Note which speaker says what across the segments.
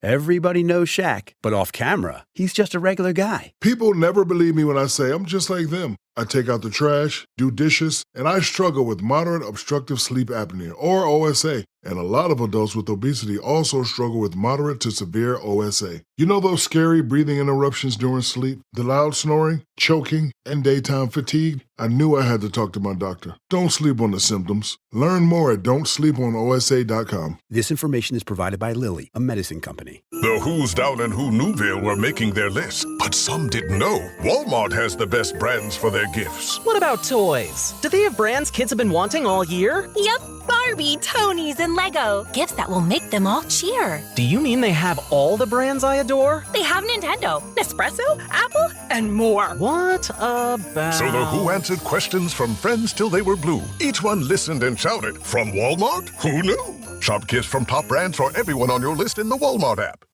Speaker 1: Everybody knows Shaq, but off camera, he's just a regular guy.
Speaker 2: People never believe me when I say I'm just like them. I take out the trash, do dishes, and I struggle with moderate obstructive sleep apnea, or OSA. And a lot of adults with obesity also struggle with moderate to severe OSA. You know those scary breathing interruptions during sleep, the loud snoring, choking, and daytime fatigue? I knew I had to talk to my doctor. Don't sleep on the symptoms. Learn more at don'tsleeponosa.com.
Speaker 1: This information is provided by Lilly, a medicine company.
Speaker 3: The Who's Down and Who Newville were making their list, but some didn't know Walmart has the best brands for their gifts.
Speaker 4: What about toys? Do they have brands kids have been wanting all year?
Speaker 5: Yep, Barbie, Tony's, and Lego. Gifts that will make them all cheer.
Speaker 4: Do you mean they have all the brands I adore?
Speaker 5: They have Nintendo, Nespresso, Apple, and more.
Speaker 4: What about...
Speaker 3: So the Who answered questions from friends till they were blue. Each one listened and shouted, from Walmart? Who knew? Shop gifts from top brands for everyone on your list in the Walmart app.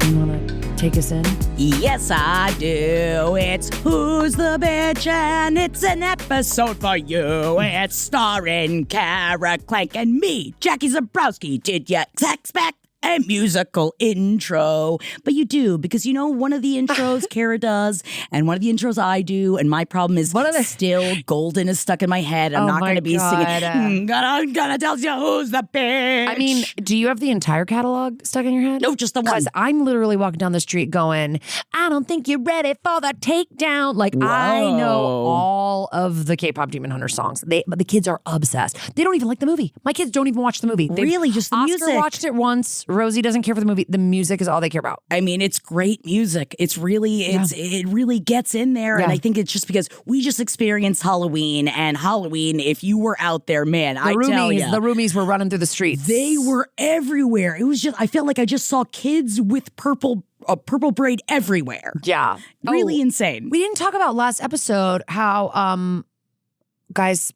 Speaker 6: You want to take us in?
Speaker 7: Yes, I do. It's Who's the Bitch, and it's an episode for you. It's starring Kara Clank and me, Jackie Zabrowski. Did you expect a musical intro? But you do, because you know one of the intros Kara does, and one of the intros I do, and my problem is still Golden is stuck in my head. I'm not going to be singing. Gonna tell you who's the bitch.
Speaker 6: I mean, do you have the entire catalog stuck in your head?
Speaker 7: No, just the one.
Speaker 6: Because I'm literally walking down the street going, I don't think you're ready for the takedown. Like,
Speaker 7: Whoa.
Speaker 6: I know all of the K-pop Demon Hunter songs. But the kids are obsessed. They don't even like the movie. My kids don't even watch the movie.
Speaker 7: Really? Just the
Speaker 6: Oscar
Speaker 7: music?
Speaker 6: Watched it once. Rosie doesn't care for the movie. The music is all they care about.
Speaker 7: I mean, it's great music. It really gets in there.
Speaker 6: Yeah.
Speaker 7: And I think it's just because we just experienced Halloween, and Halloween, if you were out there, man, I tell you.
Speaker 6: The roomies were running through the streets.
Speaker 7: They were everywhere. It was just, I felt like I just saw kids with purple braid everywhere.
Speaker 6: Yeah.
Speaker 7: Really insane.
Speaker 6: We didn't talk about last episode how, guys,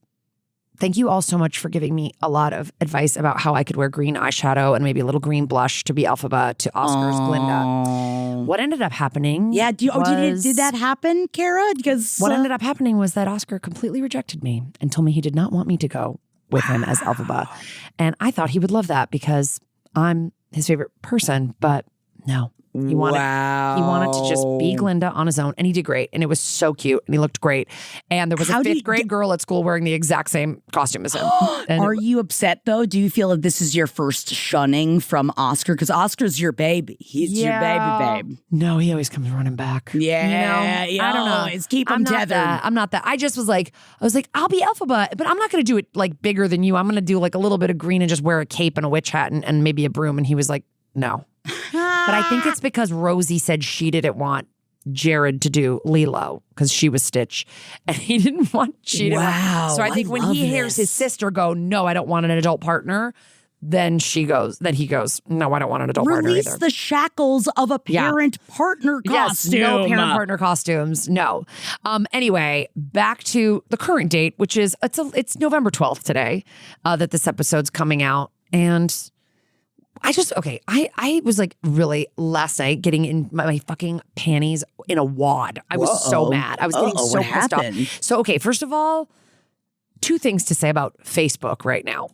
Speaker 6: thank you all so much for giving me a lot of advice about how I could wear green eyeshadow and maybe a little green blush to be Elphaba to Oscar's Glinda. What ended up happening?
Speaker 7: Yeah, did that happen, Kara? Because
Speaker 6: what ended up happening was that Oscar completely rejected me and told me he did not want me to go with him as Elphaba. And I thought he would love that because I'm his favorite person, but no. He wanted to just be Glinda on his own, and he did great, and it was so cute, and he looked great. And there was a fifth grade girl at school wearing the exact same costume as him.
Speaker 7: Are you upset, though? Do you feel that this is your first shunning from Oscar? Because Oscar's your baby. He's your baby, babe.
Speaker 6: No, he always comes running back.
Speaker 7: Yeah,
Speaker 6: I don't know.
Speaker 7: It's keep him tethered.
Speaker 6: I'm not that. I was like, I'll be Elphaba, but I'm not going to do it like bigger than you. I'm going to do like a little bit of green and just wear a cape and a witch hat and maybe a broom. And he was like, no. But I think it's because Rosie said she didn't want Jared to do Lilo because she was Stitch, and he didn't want So I think when he hears his sister go, no, I don't want an adult partner, then he goes, no, I don't want an adult partner either.
Speaker 7: Release the shackles of a parent-partner costume.
Speaker 6: Yes, no parent-partner costumes, no. Anyway, back to the current date, which is, it's November 12th today that this episode's coming out, and I was like really last night getting in my fucking panties in a wad. I was so mad. I was getting so pissed off. So, okay, first of all, two things to say about Facebook right now.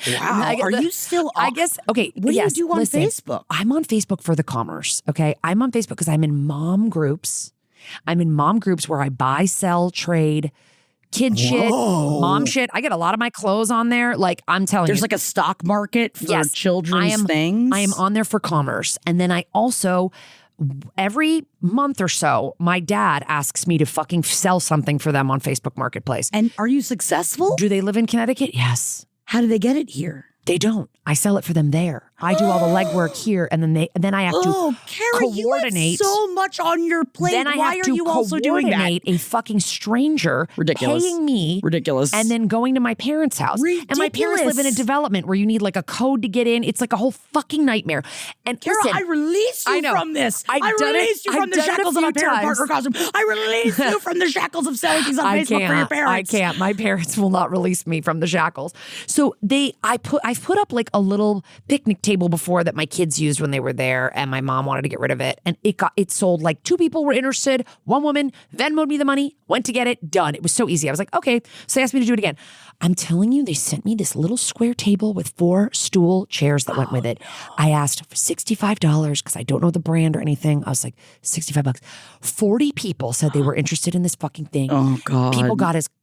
Speaker 7: Wow. Are you still on?
Speaker 6: I guess, okay.
Speaker 7: What do you do on Facebook?
Speaker 6: I'm on Facebook for the commerce, okay? I'm on Facebook because I'm in mom groups. I'm in mom groups where I buy, sell, trade, kid shit, mom shit. I get a lot of my clothes on there. Like, I'm telling you.
Speaker 7: There's like a stock market for children's things.
Speaker 6: I am on there for commerce. And then I also, every month or so, my dad asks me to fucking sell something for them on Facebook Marketplace.
Speaker 7: And are you successful?
Speaker 6: Do they live in Connecticut? Yes.
Speaker 7: How do they get it here?
Speaker 6: They don't. I sell it for them there. I do all the legwork here, and then I have to
Speaker 7: Kara, you have so much on your plate.
Speaker 6: Then I
Speaker 7: Why
Speaker 6: have
Speaker 7: are
Speaker 6: to
Speaker 7: you also doing that?
Speaker 6: coordinate a fucking stranger paying me, and then going to my parents' house.
Speaker 7: Ridiculous.
Speaker 6: And my parents live in a development where you need like a code to get in. It's like a whole fucking nightmare. And
Speaker 7: Kara,
Speaker 6: listen,
Speaker 7: I release you from this. I release you from the shackles of a parent-partner costume. I release you from the shackles of selling things on Facebook for your parents.
Speaker 6: I can't. My parents will not release me from the shackles. So I've put up like a little picnic table before that my kids used when they were there, and my mom wanted to get rid of it. And it sold. Like 2 people were interested. One woman Venmoed me the money, went to get it, done. It was so easy. I was like, okay. So they asked me to do it again. I'm telling you, they sent me this little square table with 4 stool chairs that went with it. I asked for $65 because I don't know the brand or anything. I was like, $65. 40 people said they were interested in this fucking thing.
Speaker 7: Oh, God.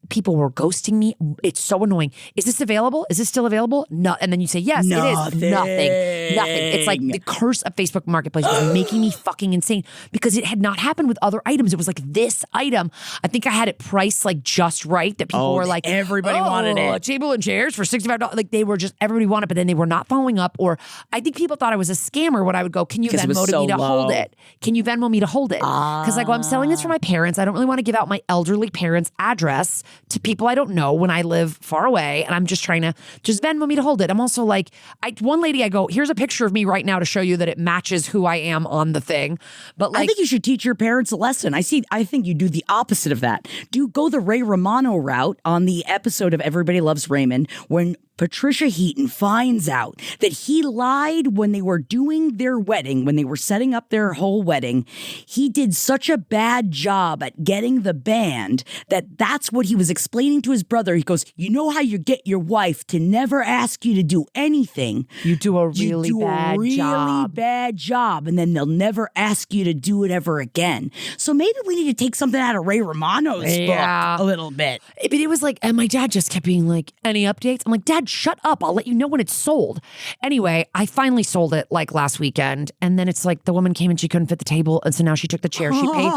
Speaker 6: People were ghosting me. It's so annoying. Is this available? Is this still available? No. And then you say, yes, it is. Nothing. It's like the curse of Facebook Marketplace was making me fucking insane because it had not happened with other items. It was like this item. I think I had it priced like just right that people were like,
Speaker 7: everybody wanted it.
Speaker 6: A table and chairs for $65. Like they were just, everybody wanted, but then they were not following up. Or I think people thought I was a scammer when I would go, can you Venmo me to hold it? Can you Venmo me to hold it? Because I go, I'm selling this for my parents. I don't really want to give out my elderly parents' address to people I don't know when I live far away. And I'm just trying to just Venmo me to hold it. I'm also like, one lady, I go, here's a picture of me right now to show you that it matches who I am on the thing. But like,
Speaker 7: I think you should teach your parents a lesson. I think you do the opposite of that. Go the Ray Romano route on the episode of Everybody Loves Raymond when Patricia Heaton finds out that he lied when they were doing their wedding, when they were setting up their whole wedding. He did such a bad job at getting the band that's what he was explaining to his brother. He goes, you know how you get your wife to never ask you to do anything?
Speaker 6: You do a really
Speaker 7: bad job, and then they'll never ask you to do it ever again. So maybe we need to take something out of Ray Romano's book a little bit.
Speaker 6: But it was like, and my dad just kept being like, any updates? I'm like, Dad, shut up. I'll let you know when it's sold. Anyway, I finally sold it like last weekend. And then it's like the woman came and she couldn't fit the table. And so now she took the chair. She paid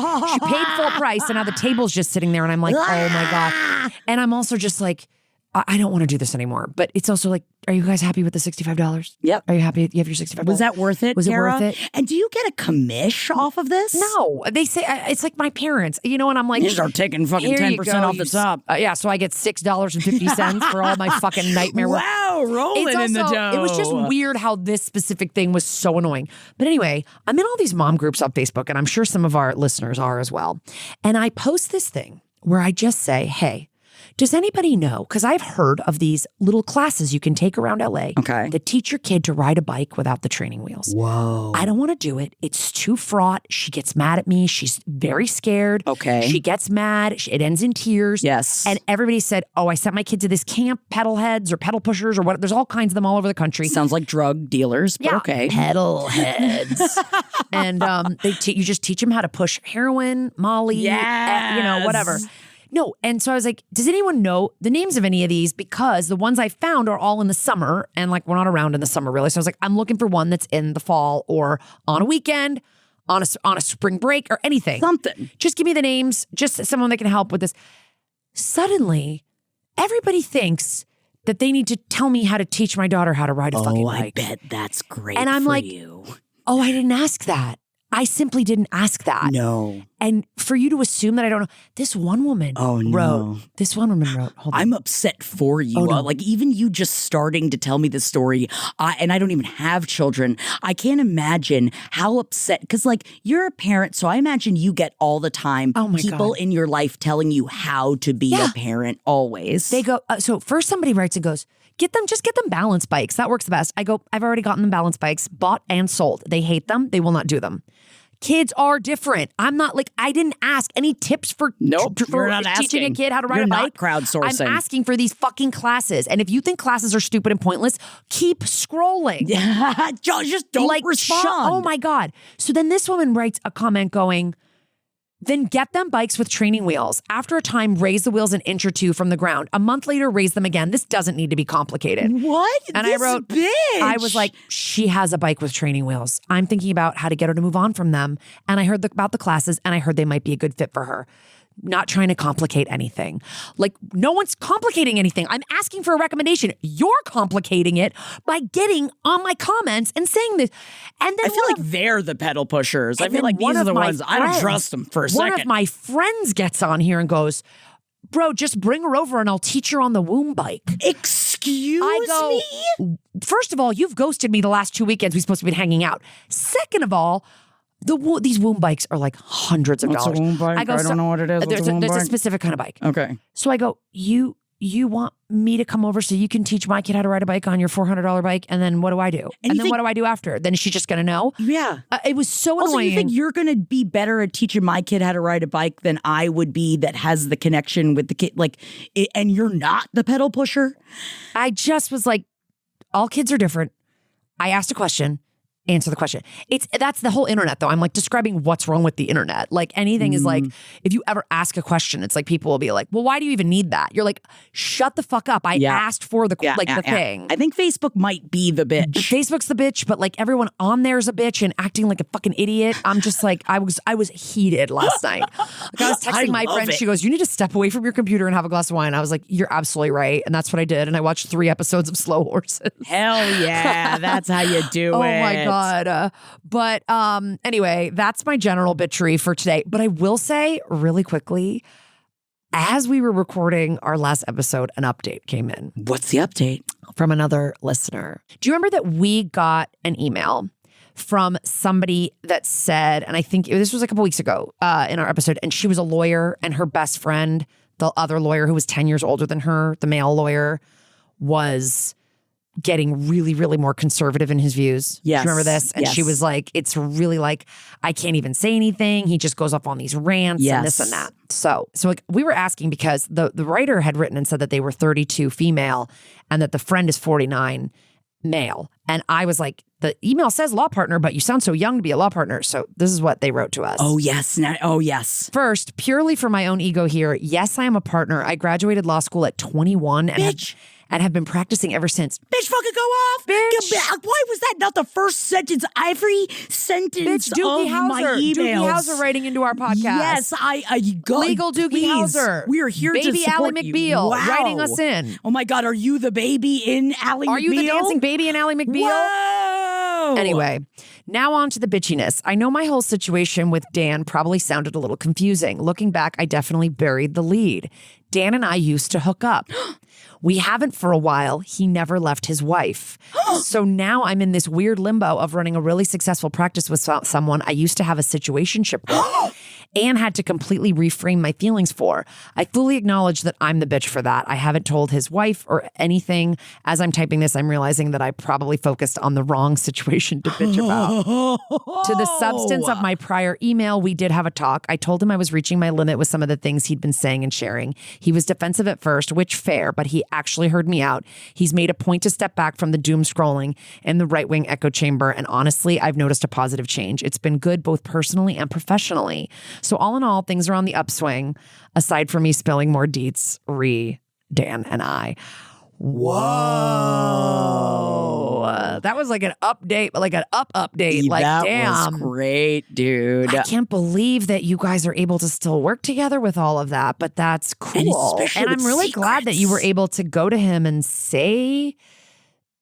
Speaker 6: full price. And now the table's just sitting there. And I'm like, oh my God. And I'm also just like, I don't want to do this anymore. But it's also like, are you guys happy with the $65?
Speaker 7: Yep.
Speaker 6: Are you happy you have your $65?
Speaker 7: Was that worth it,
Speaker 6: Was
Speaker 7: Kara?
Speaker 6: it worth it?
Speaker 7: And do you get a commish off of this?
Speaker 6: No. They say, it's like my parents, and I'm like.
Speaker 7: You start taking fucking 10% off the top.
Speaker 6: Yeah, so I get $6.50 for all my fucking nightmare work.
Speaker 7: Wow, rolling in the dough.
Speaker 6: It was just weird how this specific thing was so annoying. But anyway, I'm in all these mom groups on Facebook, and I'm sure some of our listeners are as well. And I post this thing where I just say, hey, does anybody know? Because I've heard of these little classes you can take around LA that teach your kid to ride a bike without the training wheels.
Speaker 7: Whoa.
Speaker 6: I don't want to do it. It's too fraught. She gets mad at me. She's very scared.
Speaker 7: Okay.
Speaker 6: She gets mad. It ends in tears.
Speaker 7: Yes.
Speaker 6: And everybody said, oh, I sent my kid to this camp, pedal heads or pedal pushers or what. There's all kinds of them all over the country.
Speaker 7: Sounds like drug dealers, but okay.
Speaker 6: Pedal heads. And you just teach them how to push heroin, Molly, whatever. No, and so I was like, does anyone know the names of any of these? Because the ones I found are all in the summer, and like we're not around in the summer really. So I was like, I'm looking for one that's in the fall or on a weekend, on a spring break or anything.
Speaker 7: Something.
Speaker 6: Just give me the names, just someone that can help with this. Suddenly, everybody thinks that they need to tell me how to teach my daughter how to ride a fucking bike.
Speaker 7: I bet that's great
Speaker 6: and I'm
Speaker 7: for
Speaker 6: like,
Speaker 7: you.
Speaker 6: Oh, I didn't ask that. I simply didn't ask that.
Speaker 7: No.
Speaker 6: And for you to assume that I don't know, this one woman wrote. Hold on.
Speaker 7: I'm upset for you.
Speaker 6: Oh, no.
Speaker 7: Like even you just starting to tell me the story, and I don't even have children. I can't imagine how upset, because like you're a parent, so I imagine you get all the time people in your life telling you how to be a parent always.
Speaker 6: They go, so first somebody writes and goes, get them balance bikes. That works the best. I go, I've already gotten them balance bikes, bought and sold. They hate them. They will not do them. Kids are different. I'm not like, I didn't ask any tips for
Speaker 7: you're not
Speaker 6: teaching
Speaker 7: asking.
Speaker 6: a kid how to ride
Speaker 7: You're
Speaker 6: a
Speaker 7: not
Speaker 6: bike.
Speaker 7: crowdsourcing.
Speaker 6: I'm asking for these fucking classes. And if you think classes are stupid and pointless, keep scrolling.
Speaker 7: Just don't respond.
Speaker 6: Oh my God. So then this woman writes a comment going, then get them bikes with training wheels. After a time, raise the wheels an inch or two from the ground. A month later, raise them again. This doesn't need to be complicated.
Speaker 7: What?
Speaker 6: And
Speaker 7: this
Speaker 6: I wrote,
Speaker 7: bitch.
Speaker 6: I was like, she has a bike with training wheels. I'm thinking about how to get her to move on from them. And I heard about the classes, and I heard they might be a good fit for her. Not trying to complicate anything. Like, no one's complicating anything. I'm asking for a recommendation. You're complicating it by getting on my comments and saying this. And then
Speaker 7: I feel like they're the pedal pushers. I feel like these are the ones, I don't trust them for a second.
Speaker 6: One of my friends gets on here and goes, bro, just bring her over and I'll teach her on the womb bike.
Speaker 7: Excuse me?
Speaker 6: First of all, you've ghosted me the last 2 weekends we've supposed to be hanging out. Second of all, these womb bikes are like hundreds of dollars.
Speaker 7: What's a womb bike? I don't know what it is.
Speaker 6: There's a specific kind of bike.
Speaker 7: Okay.
Speaker 6: So I go, you want me to come over so you can teach my kid how to ride a bike on your $400 bike? And then what do I do? And then what do I do after? Then is she just going to know?
Speaker 7: Yeah.
Speaker 6: It was so annoying.
Speaker 7: Also, you think you're going to be better at teaching my kid how to ride a bike than I would be that has the connection with the kid? And you're not the pedal pusher?
Speaker 6: I just was like, all kids are different. I asked a question. Answer the question. That's the whole internet, though. I'm like describing what's wrong with the internet. Like anything is like, if you ever ask a question, it's like people will be like, well, why do you even need that? You're like, shut the fuck up. I asked for the thing.
Speaker 7: I think Facebook might be the bitch.
Speaker 6: Facebook's the bitch, but like everyone on there is a bitch and acting like a fucking idiot. I'm just like, I was heated last night. Like I was texting my friend. She goes, you need to step away from your computer and have a glass of wine. I was like, you're absolutely right. And that's what I did. And I watched 3 episodes of Slow Horses.
Speaker 7: Hell yeah. That's how you do it.
Speaker 6: Oh my God. But anyway, that's my general bitchery for today. But I will say really quickly, as we were recording our last episode, an update came in.
Speaker 7: What's the update?
Speaker 6: From another listener. Do you remember that we got an email from somebody that said, and I think this was a couple weeks ago in our episode, and she was a lawyer and her best friend, the other lawyer who was 10 years older than her, the male lawyer, was getting really, really more conservative in his views.
Speaker 7: Yes.
Speaker 6: Do you remember this? And she was like, it's really like, I can't even say anything. He just goes off on these rants and this and that. So like we were asking because the writer had written and said that they were 32 female and that the friend is 49 male. And I was like, the email says law partner, but you sound so young to be a law partner. So this is what they wrote to us.
Speaker 7: Oh, yes. Yes.
Speaker 6: First, purely for my own ego here, yes, I am a partner. I graduated law school at 21 and have been practicing ever since.
Speaker 7: Bitch, fucking go off.
Speaker 6: Bitch.
Speaker 7: Why was that not the first sentence? Every sentence
Speaker 6: Bitch, Doogie
Speaker 7: of
Speaker 6: Howser.
Speaker 7: my emails.
Speaker 6: Doogie Howser writing into our podcast.
Speaker 7: Yes, I go.
Speaker 6: Legal Doogie
Speaker 7: please.
Speaker 6: Howser.
Speaker 7: We are here to
Speaker 6: Baby
Speaker 7: support
Speaker 6: Ally
Speaker 7: you.
Speaker 6: McBeal
Speaker 7: Wow.
Speaker 6: writing us in.
Speaker 7: Oh my God, are you the baby in Ally McBeal?
Speaker 6: Are you the dancing baby in Ally McBeal?
Speaker 7: Whoa.
Speaker 6: Anyway, now on to the bitchiness. I know my whole situation with Dan probably sounded a little confusing. Looking back, I definitely buried the lead. Dan and I used to hook up. We haven't for a while. He never left his wife. So now I'm in this weird limbo of running a really successful practice with someone I used to have a situationship with and had to completely reframe my feelings for. I fully acknowledge that I'm the bitch for that. I haven't told his wife or anything. As I'm typing this, I'm realizing that I probably focused on the wrong situation to bitch about. To the substance of my prior email, we did have a talk. I told him I was reaching my limit with some of the things he'd been saying and sharing. He was defensive at first, which fair, but he actually heard me out. He's made a point to step back from the doom scrolling and the right-wing echo chamber. And honestly, I've noticed a positive change. It's been good both personally and professionally. So all in all, things are on the upswing, aside from me spilling more deets, Dan and I. Whoa. That was like an update, like an update. Like,
Speaker 7: that
Speaker 6: damn.
Speaker 7: was great, dude.
Speaker 6: I can't believe that you guys are able to still work together with all of that, but that's cool. And I'm really glad that you were able to go to him and say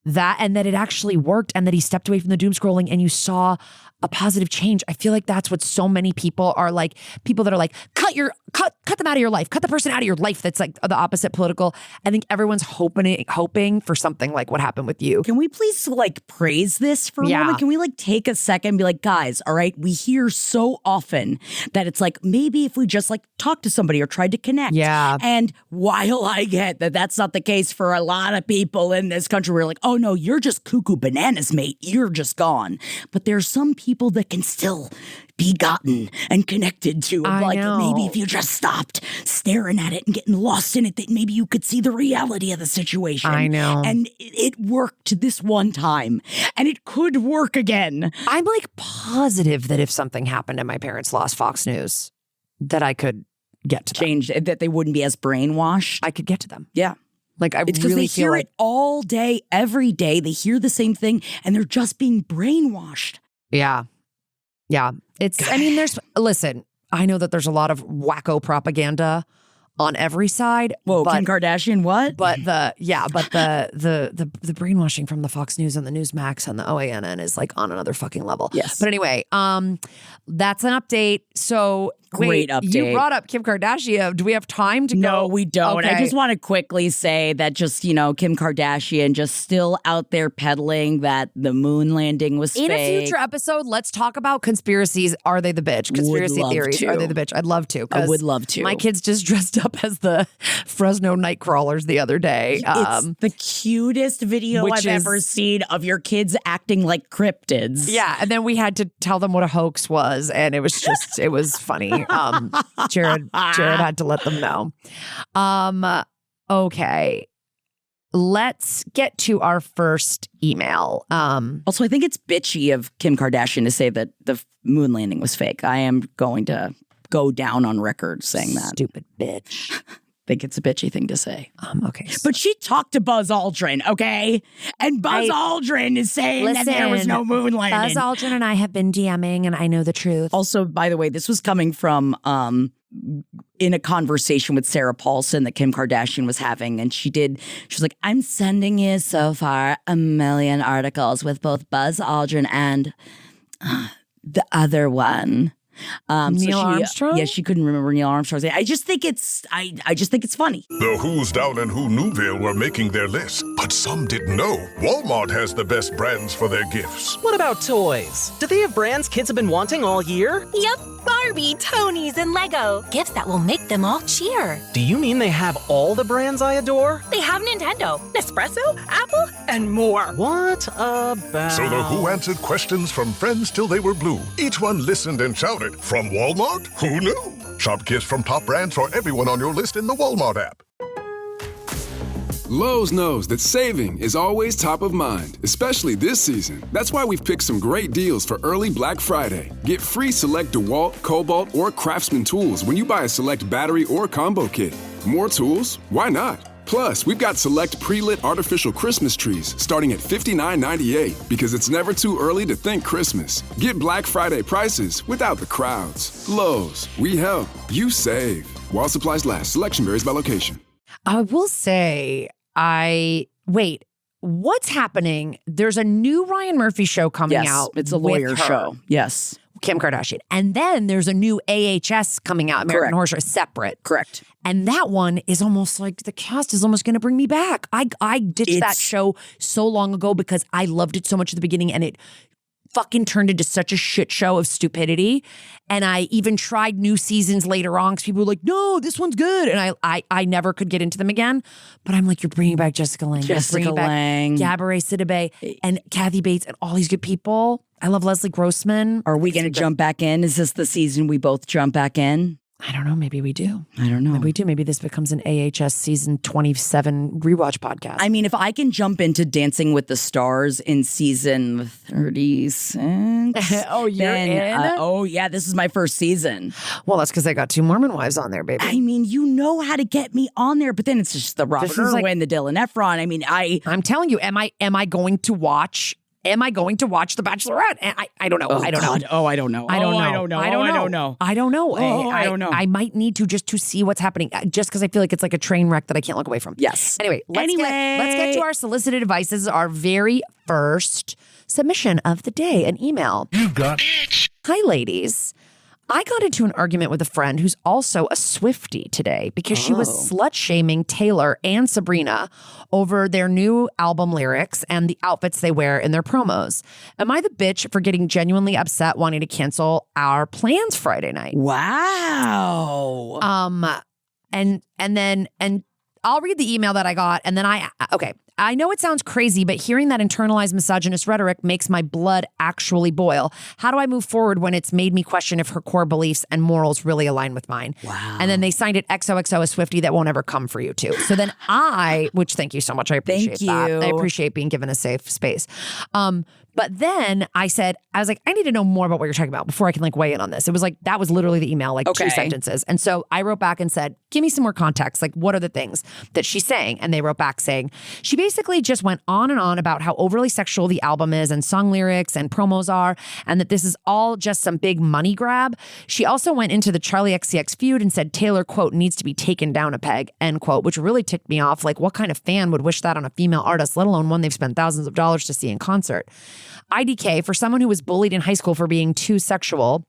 Speaker 6: that and that it actually worked and that he stepped away from the doom scrolling and you saw a positive change. I feel like that's what so many people are like, people that are like, cut them out of your life, cut the person out of your life that's like the opposite political. I think everyone's hoping for something like what happened with you.
Speaker 7: Can we please like praise this for a moment? Can we like take a second and be like, guys, all right, we hear so often that it's like, maybe if we just like talk to somebody or tried to connect.
Speaker 6: Yeah.
Speaker 7: And while I get that that's not the case for a lot of people in this country, we're like, oh no, you're just cuckoo bananas, mate. You're just gone. But there's some people that can still be gotten and connected to. Like maybe if you just stopped staring at it and getting lost in it, that maybe you could see the reality of the situation.
Speaker 6: I know.
Speaker 7: And it worked this one time and it could work again.
Speaker 6: I'm like positive that if something happened and my parents lost Fox News, that I could get to them.
Speaker 7: Change that they wouldn't be as brainwashed.
Speaker 6: I could get to them.
Speaker 7: Yeah.
Speaker 6: Like I
Speaker 7: it's
Speaker 6: really
Speaker 7: they
Speaker 6: feel
Speaker 7: hear
Speaker 6: like
Speaker 7: it all day, every day. They hear the same thing and they're just being brainwashed.
Speaker 6: Yeah. Listen, I know that there's a lot of wacko propaganda on every side.
Speaker 7: Whoa, Kim Kardashian, what?
Speaker 6: But the brainwashing from the Fox News and the Newsmax and the OANN is like on another fucking level.
Speaker 7: Yes.
Speaker 6: But anyway, that's an update. So
Speaker 7: Great update.
Speaker 6: You brought up Kim Kardashian. Do we have time to go?
Speaker 7: No, we don't.
Speaker 6: Okay.
Speaker 7: I just want to quickly say that just, Kim Kardashian just still out there peddling that the moon landing was
Speaker 6: In
Speaker 7: fake.
Speaker 6: a future episode, let's talk about conspiracies. Are they the bitch? Conspiracy
Speaker 7: love
Speaker 6: theories.
Speaker 7: to.
Speaker 6: Are they the bitch? I'd love to.
Speaker 7: I would love to.
Speaker 6: My kids just dressed up as the Fresno night crawlers the other day.
Speaker 7: It's the cutest video
Speaker 6: which
Speaker 7: I've ever seen of your kids acting like cryptids.
Speaker 6: Yeah, and then we had to tell them what a hoax was, and it was funny. Jared had to let them know. Okay. Let's get to our first email.
Speaker 7: Also, I think it's bitchy of Kim Kardashian to say that the moon landing was fake. I am going to go down on record saying that.
Speaker 6: Stupid bitch.
Speaker 7: I think it's a bitchy thing to say.
Speaker 6: Okay.
Speaker 7: But she talked to Buzz Aldrin, okay? And Buzz Aldrin is saying that there was no moon landing.
Speaker 6: Buzz Aldrin and I have been DMing, and I know the truth.
Speaker 7: Also, by the way, this was coming from in a conversation with Sarah Paulson that Kim Kardashian was having. And she was like, I'm sending you so far 1 million articles with both Buzz Aldrin and the other one.
Speaker 6: Neil Armstrong?
Speaker 7: Yeah, she couldn't remember Neil Armstrong's name. I just think it's funny.
Speaker 3: The Who's Down in Who Newville were making their list, but some didn't know Walmart has the best brands for their gifts.
Speaker 4: What about toys? Do they have brands kids have been wanting all year?
Speaker 5: Yep, Barbie, Tony's, and Lego. Gifts that will make them all cheer.
Speaker 4: Do you mean they have all the brands I adore?
Speaker 5: They have Nintendo, Nespresso, Apple, and more.
Speaker 4: What about...
Speaker 3: So the Who answered questions from friends till they were blue. Each one listened and shouted. From Walmart? Who knew? Shop gifts from top brands for everyone on your list in the Walmart app.
Speaker 8: Lowe's knows that saving is always top of mind, especially this season. That's why we've picked some great deals for early Black Friday. Get free select DeWalt, Cobalt, or Craftsman tools when you buy a select battery or combo kit. More tools? Why not? Plus, we've got select pre-lit artificial Christmas trees starting at $59.98 because it's never too early to think Christmas. Get Black Friday prices without the crowds. Lowe's, we help, you save. While supplies last, selection varies by location.
Speaker 6: I will say, wait, what's happening? There's a new Ryan Murphy show coming out.
Speaker 7: It's a
Speaker 6: with
Speaker 7: lawyer
Speaker 6: her,
Speaker 7: show. Yes.
Speaker 6: Kim Kardashian. And then there's a new AHS coming out, American Horror Show, separate.
Speaker 7: Correct.
Speaker 6: And that one is almost like the cast is almost going to bring me back. I ditched that show so long ago because I loved it so much at the beginning, and it fucking turned into such a shit show of stupidity. And I even tried new seasons later on because people were like, no, this one's good. And I never could get into them again. But I'm like, you're bringing back Jessica Lange.
Speaker 7: Jessica Lange.
Speaker 6: Gabourey Sidibe and Kathy Bates and all these good people. I love Leslie Grossman.
Speaker 7: Are we going to jump back in? Is this the season we both jump back in?
Speaker 6: I don't know. Maybe we do.
Speaker 7: I don't know.
Speaker 6: Maybe we do. Maybe this becomes an AHS season 27 rewatch podcast.
Speaker 7: I mean, if I can jump into Dancing with the Stars in season 36.
Speaker 6: Oh, you're in?
Speaker 7: Oh, yeah. This is my first season.
Speaker 6: Well, that's because I got 2 Mormon wives on there, baby.
Speaker 7: I mean, you know how to get me on there, but then it's just the Robert Irwin, the Dylan Efron. I mean, I'm telling you,
Speaker 6: am I going to watch The Bachelorette? I don't know.
Speaker 7: Oh,
Speaker 6: I don't
Speaker 7: God.
Speaker 6: know.
Speaker 7: Oh, I don't know.
Speaker 6: I don't know.
Speaker 7: I don't know.
Speaker 6: I don't know.
Speaker 7: I don't know.
Speaker 6: I don't know.
Speaker 7: Oh, I don't know.
Speaker 6: I might need to just to see what's happening, just because I feel like it's like a train wreck that I can't look away from.
Speaker 7: Yes.
Speaker 6: Anyway, let's get to our solicited advice. This is our very first submission of the day, an email.
Speaker 3: You got
Speaker 6: Hi, ladies. I got into an argument with a friend who's also a Swiftie today because she was slut-shaming Taylor and Sabrina over their new album lyrics and the outfits they wear in their promos. Am I the bitch for getting genuinely upset wanting to cancel our plans Friday night?
Speaker 7: Wow.
Speaker 6: And I'll read the email that I got, and then I know it sounds crazy, but hearing that internalized misogynist rhetoric makes my blood actually boil. How do I move forward when it's made me question if her core beliefs and morals really align with mine?
Speaker 7: Wow.
Speaker 6: And then they signed it XOXO, a Swiftie that won't ever come for you too. So then which thank you so much. I appreciate that. I appreciate being given a safe space. But then I was like, I need to know more about what you're talking about before I can weigh in on this. It was like, that was literally the email, 2 sentences. And so I wrote back and said, give me some more context. What are the things that she's saying? And they wrote back saying, she basically just went on and on about how overly sexual the album is and song lyrics and promos are, and that this is all just some big money grab. She also went into the Charli XCX feud and said Taylor, quote, needs to be taken down a peg, end quote, which really ticked me off. What kind of fan would wish that on a female artist, let alone one they've spent thousands of dollars to see in concert? IDK, for someone who was bullied in high school for being too sexual,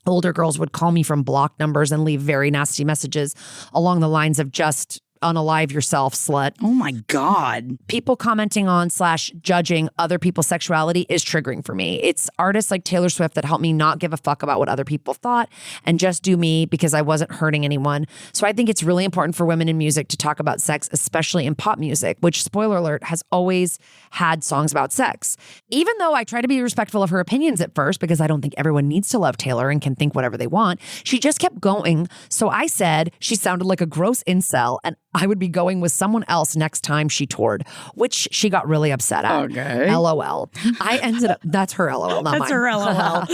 Speaker 6: older girls would call me from block numbers and leave very nasty messages along the lines of just unalive yourself, slut.
Speaker 7: Oh my God.
Speaker 6: People commenting on / judging other people's sexuality is triggering for me. It's artists like Taylor Swift that help me not give a fuck about what other people thought and just do me because I wasn't hurting anyone. So I think it's really important for women in music to talk about sex, especially in pop music, which, spoiler alert, has always had songs about sex. Even though I try to be respectful of her opinions at first because I don't think everyone needs to love Taylor and can think whatever they want, she just kept going. So I said she sounded like a gross incel and I would be going with someone else next time she toured, which she got really upset at.
Speaker 7: Okay.
Speaker 6: LOL. I ended up, that's her LOL, not
Speaker 7: That's
Speaker 6: mine.
Speaker 7: her LOL.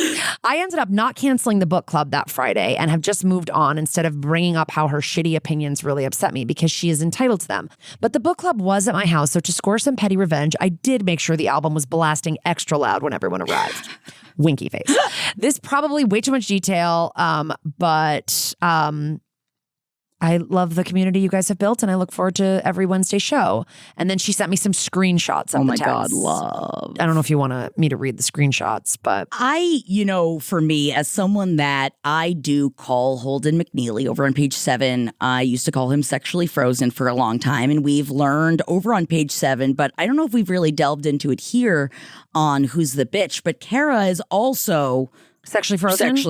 Speaker 6: I ended up not canceling the book club that Friday and have just moved on instead of bringing up how her shitty opinions really upset me because she is entitled to them. But the book club was at my house, so to score some petty revenge, I did make sure the album was blasting extra loud when everyone arrived. Winky face. This probably way too much detail, but I love the community you guys have built, and I look forward to every Wednesday show. And then she sent me some screenshots of the text.
Speaker 7: God, love.
Speaker 6: I don't know if you want me to read the screenshots, but
Speaker 7: for me, as someone that I do call Holden McNeely over on page 7, I used to call him sexually frozen for a long time. And we've learned over on page 7, but I don't know if we've really delved into it here on Who's the Bitch, but Kara is also
Speaker 6: sexually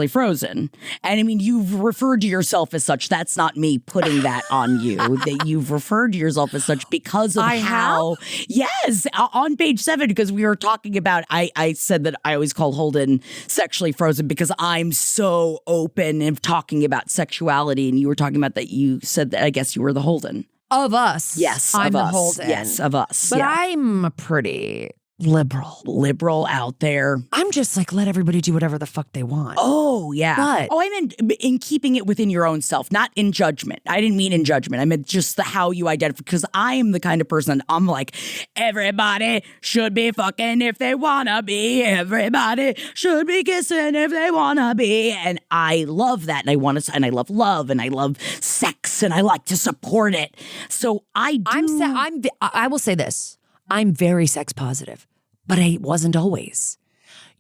Speaker 6: frozen.
Speaker 7: And I mean, you've referred to yourself as such. That's not me putting that on you. That you've referred to yourself as such because of how. Yes, on page 7, because we were talking about, I said that I always call Holden sexually frozen because I'm so open and talking about sexuality. And you were talking about that. You said that I guess you were the Holden.
Speaker 6: Of us.
Speaker 7: Yes,
Speaker 6: I'm
Speaker 7: of
Speaker 6: the
Speaker 7: us.
Speaker 6: Holden.
Speaker 7: Yes, of us.
Speaker 6: But
Speaker 7: yeah.
Speaker 6: I'm pretty liberal
Speaker 7: out there.
Speaker 6: I'm just like, let everybody do whatever the fuck they want.
Speaker 7: Oh, yeah.
Speaker 6: But
Speaker 7: I meant in keeping it within your own self, not in judgment. I didn't mean in judgment. I meant just how you identify. Because I am the kind of person, I'm like, everybody should be fucking if they wanna be. Everybody should be kissing if they wanna be. And I love that. And I want to, and I love love, and I love sex, and I like to support it. So I do.
Speaker 6: I will say this. I'm very sex positive, but I wasn't always.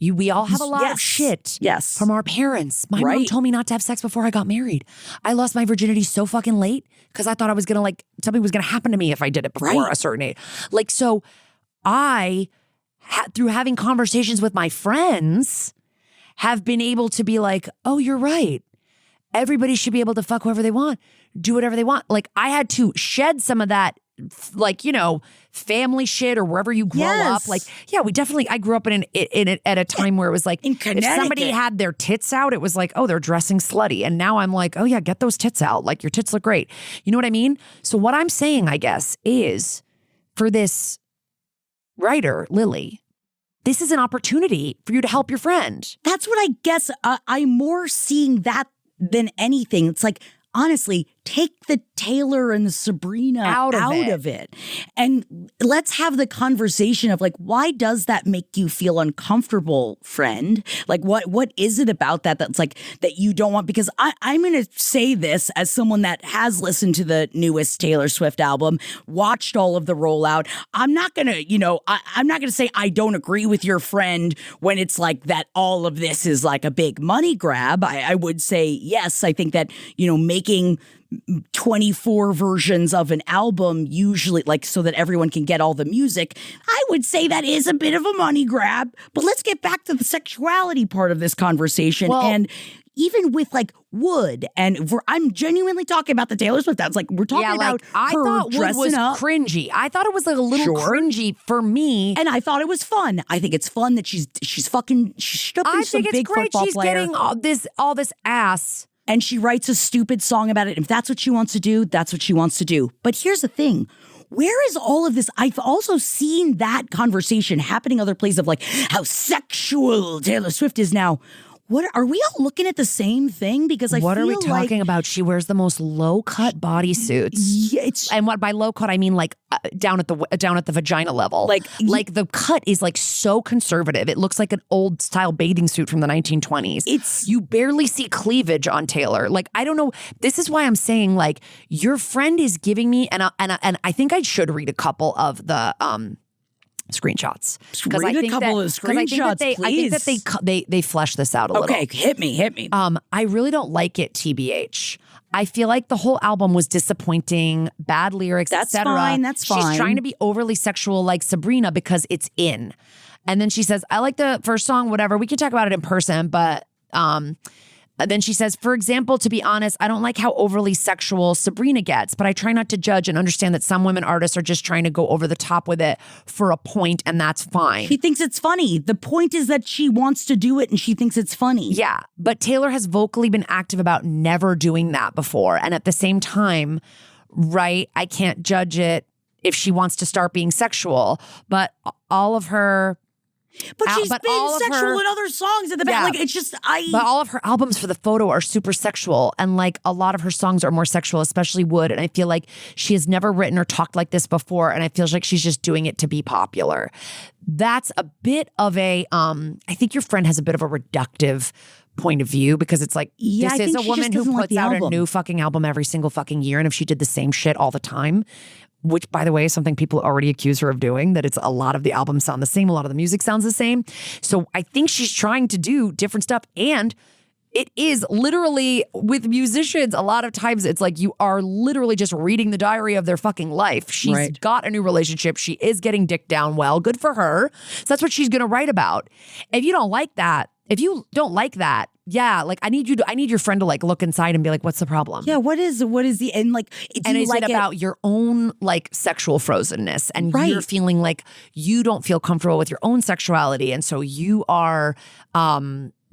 Speaker 6: We all have a lot of shit from our parents. My mom told me not to have sex before I got married. I lost my virginity so fucking late because I thought I was going to something was going to happen to me if I did it before a certain age. So I, through having conversations with my friends, have been able to be like, oh, you're right. Everybody should be able to fuck whoever they want, do whatever they want. I had to shed some of that, family shit or wherever you grow up. We definitely, I grew up at a time where it was like, if somebody had their tits out, it was like, oh, they're dressing slutty. And now I'm like, oh yeah, get those tits out. Your tits look great. You know what I mean? So what I'm saying, I guess, is for this writer, Lily, this is an opportunity for you to help your friend.
Speaker 7: That's what I guess I'm more seeing that than anything. It's like, honestly, take the Taylor and the Sabrina out of it. And let's have the conversation of why does that make you feel uncomfortable, friend? What is it about that's that you don't want? Because I'm going to say this as someone that has listened to the newest Taylor Swift album, watched all of the rollout. I'm not going to, I'm not going to say I don't agree with your friend when it's that all of this is a big money grab. I would say, yes, I think that, making 24 versions of an album, usually so that everyone can get all the music, I would say that is a bit of a money grab. But let's get back to the sexuality part of this conversation. And even with Wood, and I'm genuinely talking about the Taylor Swift. That's we're talking about
Speaker 6: I
Speaker 7: her
Speaker 6: thought
Speaker 7: dressing
Speaker 6: Wood was
Speaker 7: up.
Speaker 6: cringy. I thought it was a little cringy for me,
Speaker 7: and I thought it was fun. I think it's fun that she's stripping some big football player.
Speaker 6: I think it's great. She's getting all this ass.
Speaker 7: And she writes a stupid song about it. If that's what she wants to do, that's what she wants to do. But here's the thing. Where is all of this? I've also seen that conversation happening other places of how sexual Taylor Swift is now. What are we all looking at the same thing? Because
Speaker 6: what are we talking about? She wears the most low cut bodysuits.
Speaker 7: Yeah,
Speaker 6: and what by low cut I mean down at the vagina level. The cut is so conservative. It looks like an old style bathing suit from the 1920s. You barely see cleavage on Taylor. I don't know. This is why I'm saying your friend is giving me and I think I should read a couple of the screenshots. Because
Speaker 7: Read a couple of screenshots,
Speaker 6: I think that
Speaker 7: please.
Speaker 6: they flesh this out a little.
Speaker 7: Okay, hit me.
Speaker 6: I really don't like it, TBH. I feel like the whole album was disappointing, bad lyrics, etc.
Speaker 7: That's fine.
Speaker 6: She's trying to be overly sexual like Sabrina because it's in. And then she says, I like the first song, whatever. We can talk about it in person, but then she says, for example, to be honest, I don't like how overly sexual Sabrina gets, but I try not to judge and understand that some women artists are just trying to go over the top with it for a point, and that's fine.
Speaker 7: She thinks it's funny. The point is that she wants to do it and she thinks it's funny.
Speaker 6: Yeah, but Taylor has vocally been active about never doing that before. And at the same time, right, I can't judge it if she wants to start being sexual, but all of her...
Speaker 7: But she's been sexual in other songs at the back. Like, it's just,
Speaker 6: But all of her albums for the photo are super sexual. And like a lot of her songs are more sexual, especially Wood. And I feel like she has never written or talked like this before. And I feel like she's just doing it to be popular. That's a bit of a, I think your friend has a bit of a reductive point of view because it's like, this is a woman who puts out a new fucking album every single fucking year. And if she did the same shit all the time, which, by the way, is something people already accuse her of doing, that it's a lot of the albums sound the same, a lot of the music sounds the same. So I think she's trying to do different stuff. And it is literally, with musicians, a lot of times it's like you are literally just reading the diary of their fucking life. She's got a new relationship. She is getting dick down well. Good for her. So that's what she's going to write about. If you don't like that, yeah, like I need your friend to like look inside and be like, what's the problem?
Speaker 7: Yeah, what is the and like
Speaker 6: and is it about your own like sexual frozenness and you're feeling like you don't feel comfortable with your own sexuality and so you are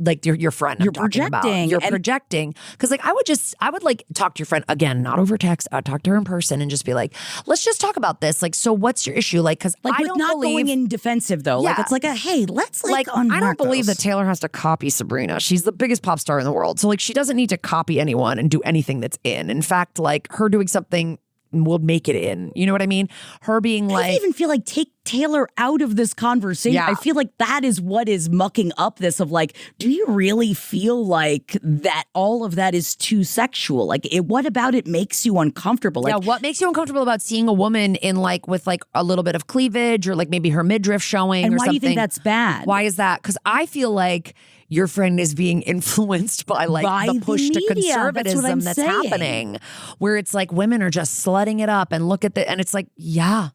Speaker 6: like your friend
Speaker 7: you're projecting.
Speaker 6: You're projecting. Because like I would like talk to your friend again, not over text. I'd talk to her in person and just be like, let's just talk about this. Like, so what's your issue? Like, because
Speaker 7: like
Speaker 6: I don't
Speaker 7: not
Speaker 6: believe,
Speaker 7: going in defensive though.
Speaker 6: Yeah.
Speaker 7: Like it's like a hey, let's like
Speaker 6: I don't believe that Taylor has to copy Sabrina. She's the biggest pop star in the world. So like she doesn't need to copy anyone and do anything that's in. In fact, like her doing something will make it in. You know what I mean? Her being like...
Speaker 7: I even feel like take Taylor out of this conversation.
Speaker 6: Yeah.
Speaker 7: I feel like that is what is mucking up this of like, do you really feel like that all of that is too sexual? Like, what about it makes you uncomfortable? Like,
Speaker 6: yeah, what makes you uncomfortable about seeing a woman in like with like a little bit of cleavage or like maybe her midriff showing
Speaker 7: and
Speaker 6: or
Speaker 7: why
Speaker 6: something?
Speaker 7: do you think that's bad?
Speaker 6: Why is that? Because I feel like your friend is being influenced by like the push to conservatism that's happening, where it's like women are just slutting it up and look at and it's like, yeah,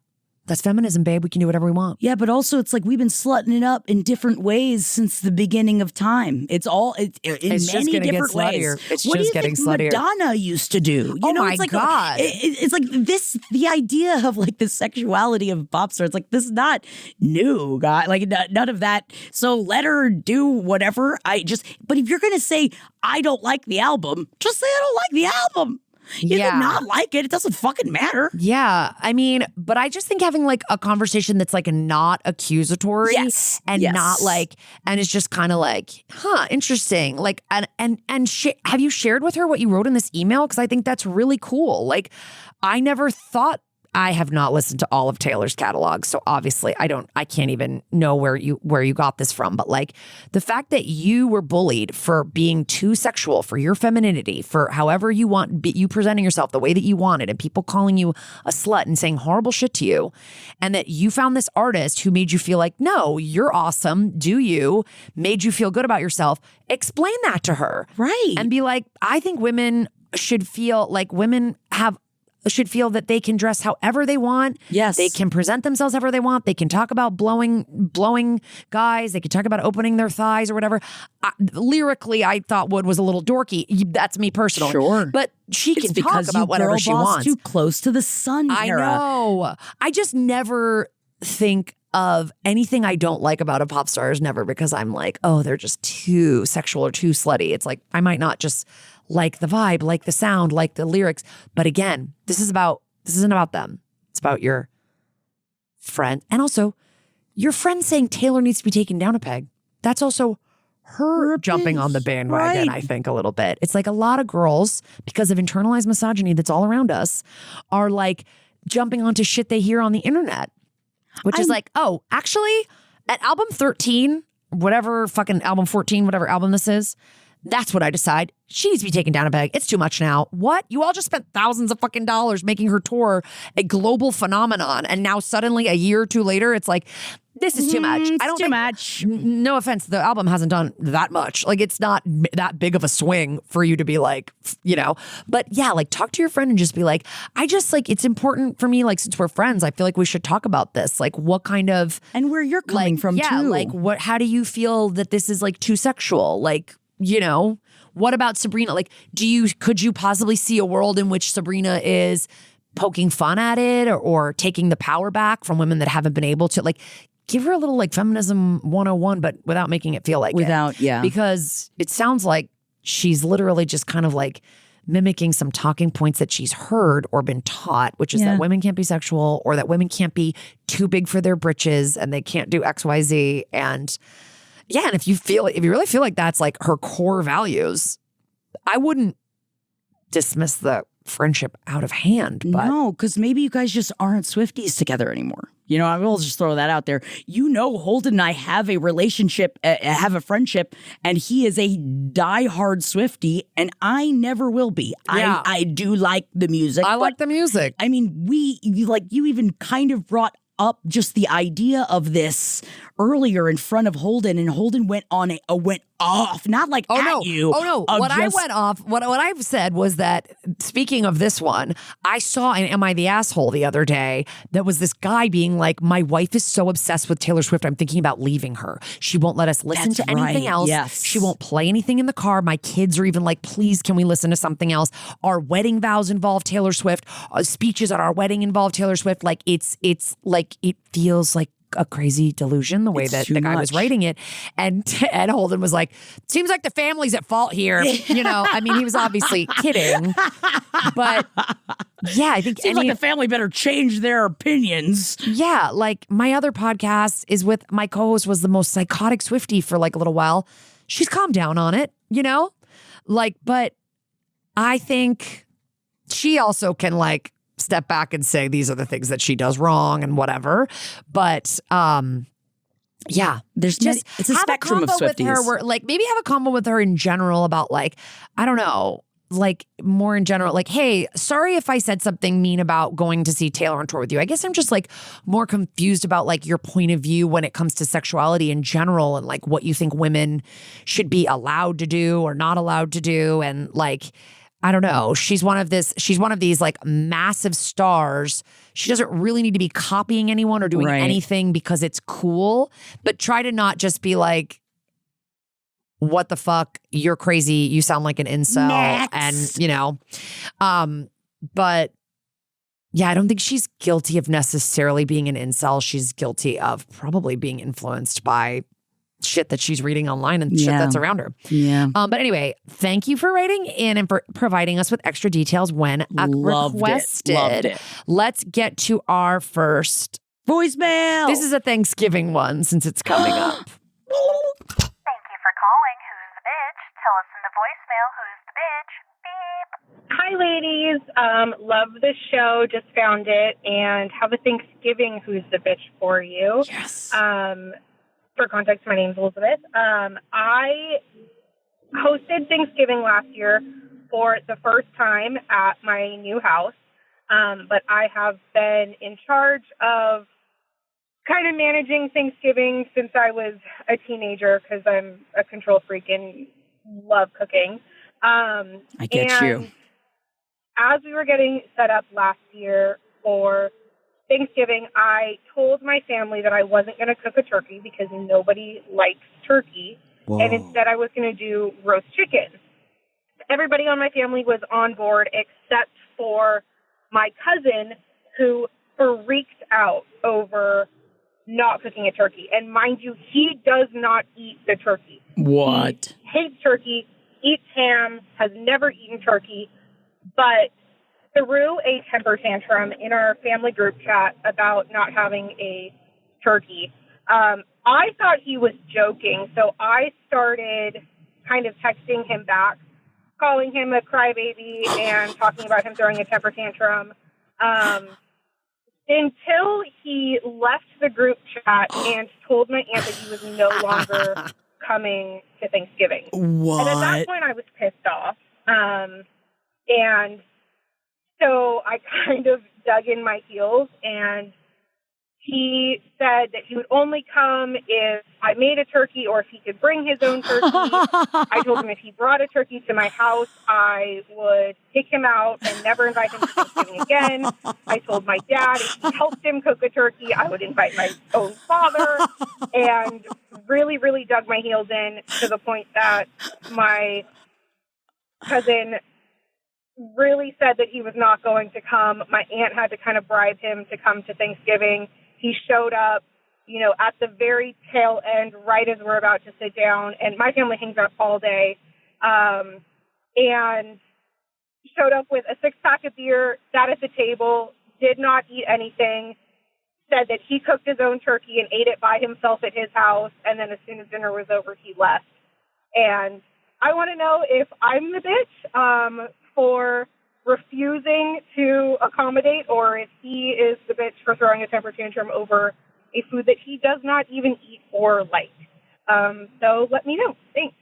Speaker 6: that's feminism, babe. We can do whatever we want.
Speaker 7: Yeah, but also it's like we've been slutting it up in different ways since the beginning of time. It's many different ways.
Speaker 6: It's
Speaker 7: what
Speaker 6: just
Speaker 7: do you
Speaker 6: getting
Speaker 7: think
Speaker 6: sluttier.
Speaker 7: Madonna used to do? You know,
Speaker 6: my
Speaker 7: it's like,
Speaker 6: God.
Speaker 7: It's like this, the idea of like the sexuality of pop stars. Like this is not new, guy. Like none of that. So let her do whatever. But if you're going to say, I don't like the album, just say I don't like the album. You did not like it. It doesn't fucking matter.
Speaker 6: Yeah. I mean, but I just think having like a conversation that's like not accusatory and not like, and it's just kind of like, interesting. Like, have you shared with her what you wrote in this email? Because I think that's really cool. Like, I never thought, I have not listened to all of Taylor's catalog, so obviously I can't even know where you got this from. But like the fact that you were bullied for being too sexual, for your femininity, for however you want, you presenting yourself the way that you wanted, and people calling you a slut and saying horrible shit to you, and that you found this artist who made you feel like, no, you're awesome, do you, made you feel good about yourself. Explain that to her,
Speaker 7: right? And
Speaker 6: be like, I think women should feel like should feel that they can dress however they want.
Speaker 7: Yes.
Speaker 6: They can present themselves however they want. They can talk about blowing guys. They can talk about opening their thighs or whatever. Lyrically, I thought Wood was a little dorky. That's me personally.
Speaker 7: Sure.
Speaker 6: But she can talk about whatever she wants.
Speaker 7: Too close to the sun, Tara.
Speaker 6: I know. I just never think of anything I don't like about a pop star is never because I'm like, oh, they're just too sexual or too slutty. It's like, I might not just like the vibe, like the sound, like the lyrics. But again, this isn't about them. It's about your friend. And also your friend saying Taylor needs to be taken down a peg. That's also her jumping on the bandwagon, I think, a little bit. It's like a lot of girls, because of internalized misogyny that's all around us, are like jumping onto shit they hear on the internet. Which is like, oh, actually, at album 13, whatever fucking album 14, whatever album this is, That's what I decide. She needs to be taken down a peg. It's too much now. What? You all just spent thousands of fucking dollars making her tour a global phenomenon. And now suddenly a year or two later, it's like, this is too much. I don't
Speaker 7: too
Speaker 6: think,
Speaker 7: much.
Speaker 6: No offense, the album hasn't done that much. Like, it's not that big of a swing for you to be like, But yeah, like, talk to your friend and just be like, I just like, it's important for me, like, since we're friends, I feel like we should talk about this. Like, what kind of.
Speaker 7: And where you're coming from,
Speaker 6: yeah,
Speaker 7: too.
Speaker 6: like, how do you feel that this is like too sexual? Like, what about Sabrina? Like, could you possibly see a world in which Sabrina is poking fun at it or taking the power back from women that haven't been able to, like, give her a little like feminism 101, but without making it feel like it.
Speaker 7: Yeah.
Speaker 6: Because it sounds like she's literally just kind of like mimicking some talking points that she's heard or been taught, which is that women can't be sexual or that women can't be too big for their britches and they can't do XYZ. And yeah, and if you really feel like that's like her core values, I wouldn't dismiss the friendship out of hand. But
Speaker 7: no, because maybe you guys just aren't Swifties together anymore. I will just throw that out there. Holden and I have a relationship, have a friendship, and he is a diehard Swiftie, and I never will be.
Speaker 6: Yeah.
Speaker 7: I do like the music.
Speaker 6: I like the music.
Speaker 7: I mean, you even kind of brought up just the idea of this earlier in front of Holden, and Holden went off, not like you.
Speaker 6: Oh no! What I've said was that, speaking of this one, I saw in Am I the Asshole the other day that was this guy being like, my wife is so obsessed with Taylor Swift, I'm thinking about leaving her. She won't let us listen to anything else.
Speaker 7: Yes.
Speaker 6: She won't play anything in the car. My kids are even like, please, can we listen to something else? Our wedding vows involve Taylor Swift. Speeches at our wedding involve Taylor Swift. Like it's like, it feels like a crazy delusion the way that the guy was writing it. And Ed Holden was like, seems like the family's at fault here. I mean, he was obviously kidding. But yeah, I think
Speaker 7: seems like the family better change their opinions.
Speaker 6: Yeah, like my other podcast is with my co-host was the most psychotic Swiftie for like a little while. She's calmed down on it, but I think she also can like step back and say these are the things that she does wrong and whatever. But yeah,
Speaker 7: it's a spectrum of Swifties.
Speaker 6: With her where, like, maybe have a combo with her in general about like, I don't know, like more in general, like, hey, sorry if I said something mean about going to see Taylor on tour with you. I guess I'm just like more confused about like your point of view when it comes to sexuality in general and like what you think women should be allowed to do or not allowed to do. And like, I don't know. She's one of these like massive stars. She doesn't really need to be copying anyone or doing anything because it's cool, but try to not just be like, what the fuck? You're crazy. You sound like an incel.
Speaker 7: Next.
Speaker 6: And, but yeah, I don't think she's guilty of necessarily being an incel. She's guilty of probably being influenced by shit that she's reading online and shit that's around her.
Speaker 7: Yeah.
Speaker 6: But anyway, thank you for writing in and for providing us with extra details when requested.
Speaker 7: Loved it.
Speaker 6: Let's get to our first
Speaker 7: voicemail.
Speaker 6: This is a Thanksgiving one since it's coming up.
Speaker 9: Thank you for calling Who's the Bitch. Tell us in the voicemail who's the bitch. Beep. Hi, ladies. Love the show. Just found it and have a Thanksgiving Who's the Bitch for you.
Speaker 7: Yes.
Speaker 9: For context, my name's Elizabeth. I hosted Thanksgiving last year for the first time at my new house, but I have been in charge of kind of managing Thanksgiving since I was a teenager because I'm a control freak and love cooking.
Speaker 7: I get you.
Speaker 9: As we were getting set up last year for Thanksgiving, I told my family that I wasn't going to cook a turkey because nobody likes turkey. Whoa. And instead I was going to do roast chicken. Everybody on my family was on board except for my cousin, who freaked out over not cooking a turkey. And mind you, he does not eat the turkey.
Speaker 7: What?
Speaker 9: He hates turkey, eats ham, has never eaten turkey, but threw a temper tantrum in our family group chat about not having a turkey. I thought he was joking, so I started kind of texting him back, calling him a crybaby and talking about him throwing a temper tantrum, until he left the group chat and told my aunt that he was no longer coming to Thanksgiving.
Speaker 7: What?
Speaker 9: And at that point, I was pissed off. And so I kind of dug in my heels, and he said that he would only come if I made a turkey or if he could bring his own turkey. I told him if he brought a turkey to my house, I would kick him out and never invite him to Thanksgiving again. I told my dad if he helped him cook a turkey, I would invite my own father, and really, really dug my heels in to the point that my cousin really said that he was not going to come. My aunt had to kind of bribe him to come to Thanksgiving. He showed up, at the very tail end, right as we're about to sit down. And my family hangs out all day. And showed up with a 6-pack of beer, sat at the table, did not eat anything, said that he cooked his own turkey and ate it by himself at his house. And then as soon as dinner was over, he left. And I want to know if I'm the bitch for refusing to accommodate, or if he is the bitch for throwing a temper tantrum over a food that he does not even eat or like. So let me know. Thanks.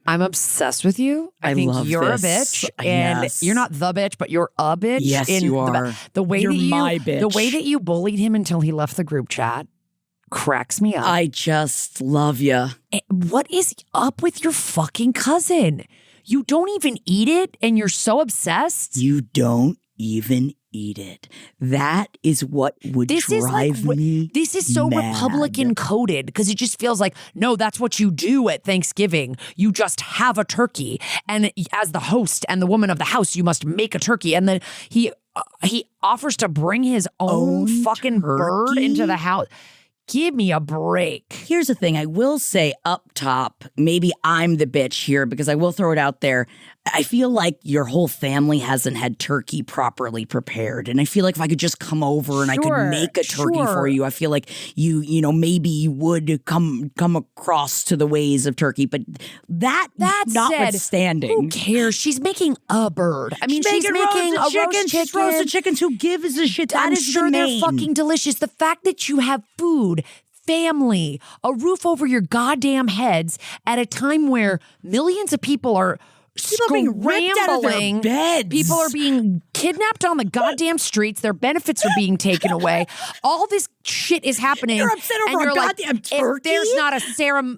Speaker 6: I'm obsessed with you. I think
Speaker 7: love
Speaker 6: you're
Speaker 7: this.
Speaker 6: a bitch, and
Speaker 7: Yes.
Speaker 6: you're not the bitch, but you're a bitch.
Speaker 7: Yes, you are.
Speaker 6: The way
Speaker 7: You're
Speaker 6: that you,
Speaker 7: my bitch.
Speaker 6: the way that you bullied him until he left the group chat cracks me up.
Speaker 7: I just love you.
Speaker 6: What is up with your fucking cousin? You don't even eat it, and you're so obsessed.
Speaker 7: You don't even eat it. That is what would drive me.
Speaker 6: This is so
Speaker 7: mad.
Speaker 6: Republican coded, because it just feels like, no, that's what you do at Thanksgiving. You just have a turkey, and as the host and the woman of the house, you must make a turkey. And then he offers to bring his own fucking bird
Speaker 7: turkey?
Speaker 6: into the house. Give me a break.
Speaker 7: Here's the thing. I will say up top, maybe I'm the bitch here, because I will throw it out there. I feel like your whole family hasn't had turkey properly prepared. And I feel like if I could just come over and I could make a turkey for you, I feel like maybe you would come across to the ways of turkey. But that notwithstanding.
Speaker 6: Who cares? She's making a bird. I mean, she's making a roast chicken.
Speaker 7: She's roasted chickens. Who gives a shit?
Speaker 6: I'm sure they're fucking delicious. The fact that you have food, family, a roof over your goddamn heads at a time where millions of people are
Speaker 7: being ripped out of their beds.
Speaker 6: People are being kidnapped on the goddamn streets. Their benefits are being taken away. All this shit is happening.
Speaker 7: You're upset over
Speaker 6: and you're
Speaker 7: a goddamn turkey?
Speaker 6: If there's not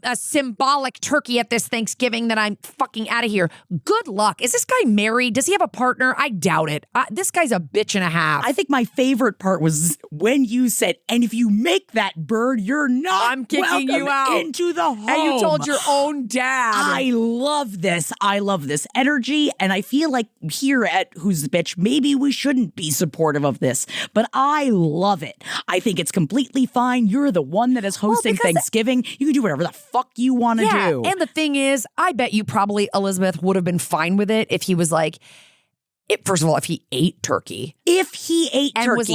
Speaker 6: a symbolic turkey at this Thanksgiving, then I'm fucking out of here. Good luck. Is this guy married? Does he have a partner? I doubt it. This guy's a bitch and a half.
Speaker 7: I think my favorite part was when you said, and if you make that bird, you're not
Speaker 6: I'm kicking you
Speaker 7: welcome
Speaker 6: out
Speaker 7: into the home.
Speaker 6: And you told your own dad.
Speaker 7: I love this. I love this energy. And I feel like here at Who's the Bitch, maybe we shouldn't be supportive of this, but I love it. I think it's completely fine. You're the one that is hosting Thanksgiving. You can do whatever the fuck you want to do.
Speaker 6: And the thing is, I bet you probably Elizabeth would have been fine with it if he was like, first of all, if he ate turkey.
Speaker 7: If he ate
Speaker 6: and
Speaker 7: turkey.
Speaker 6: was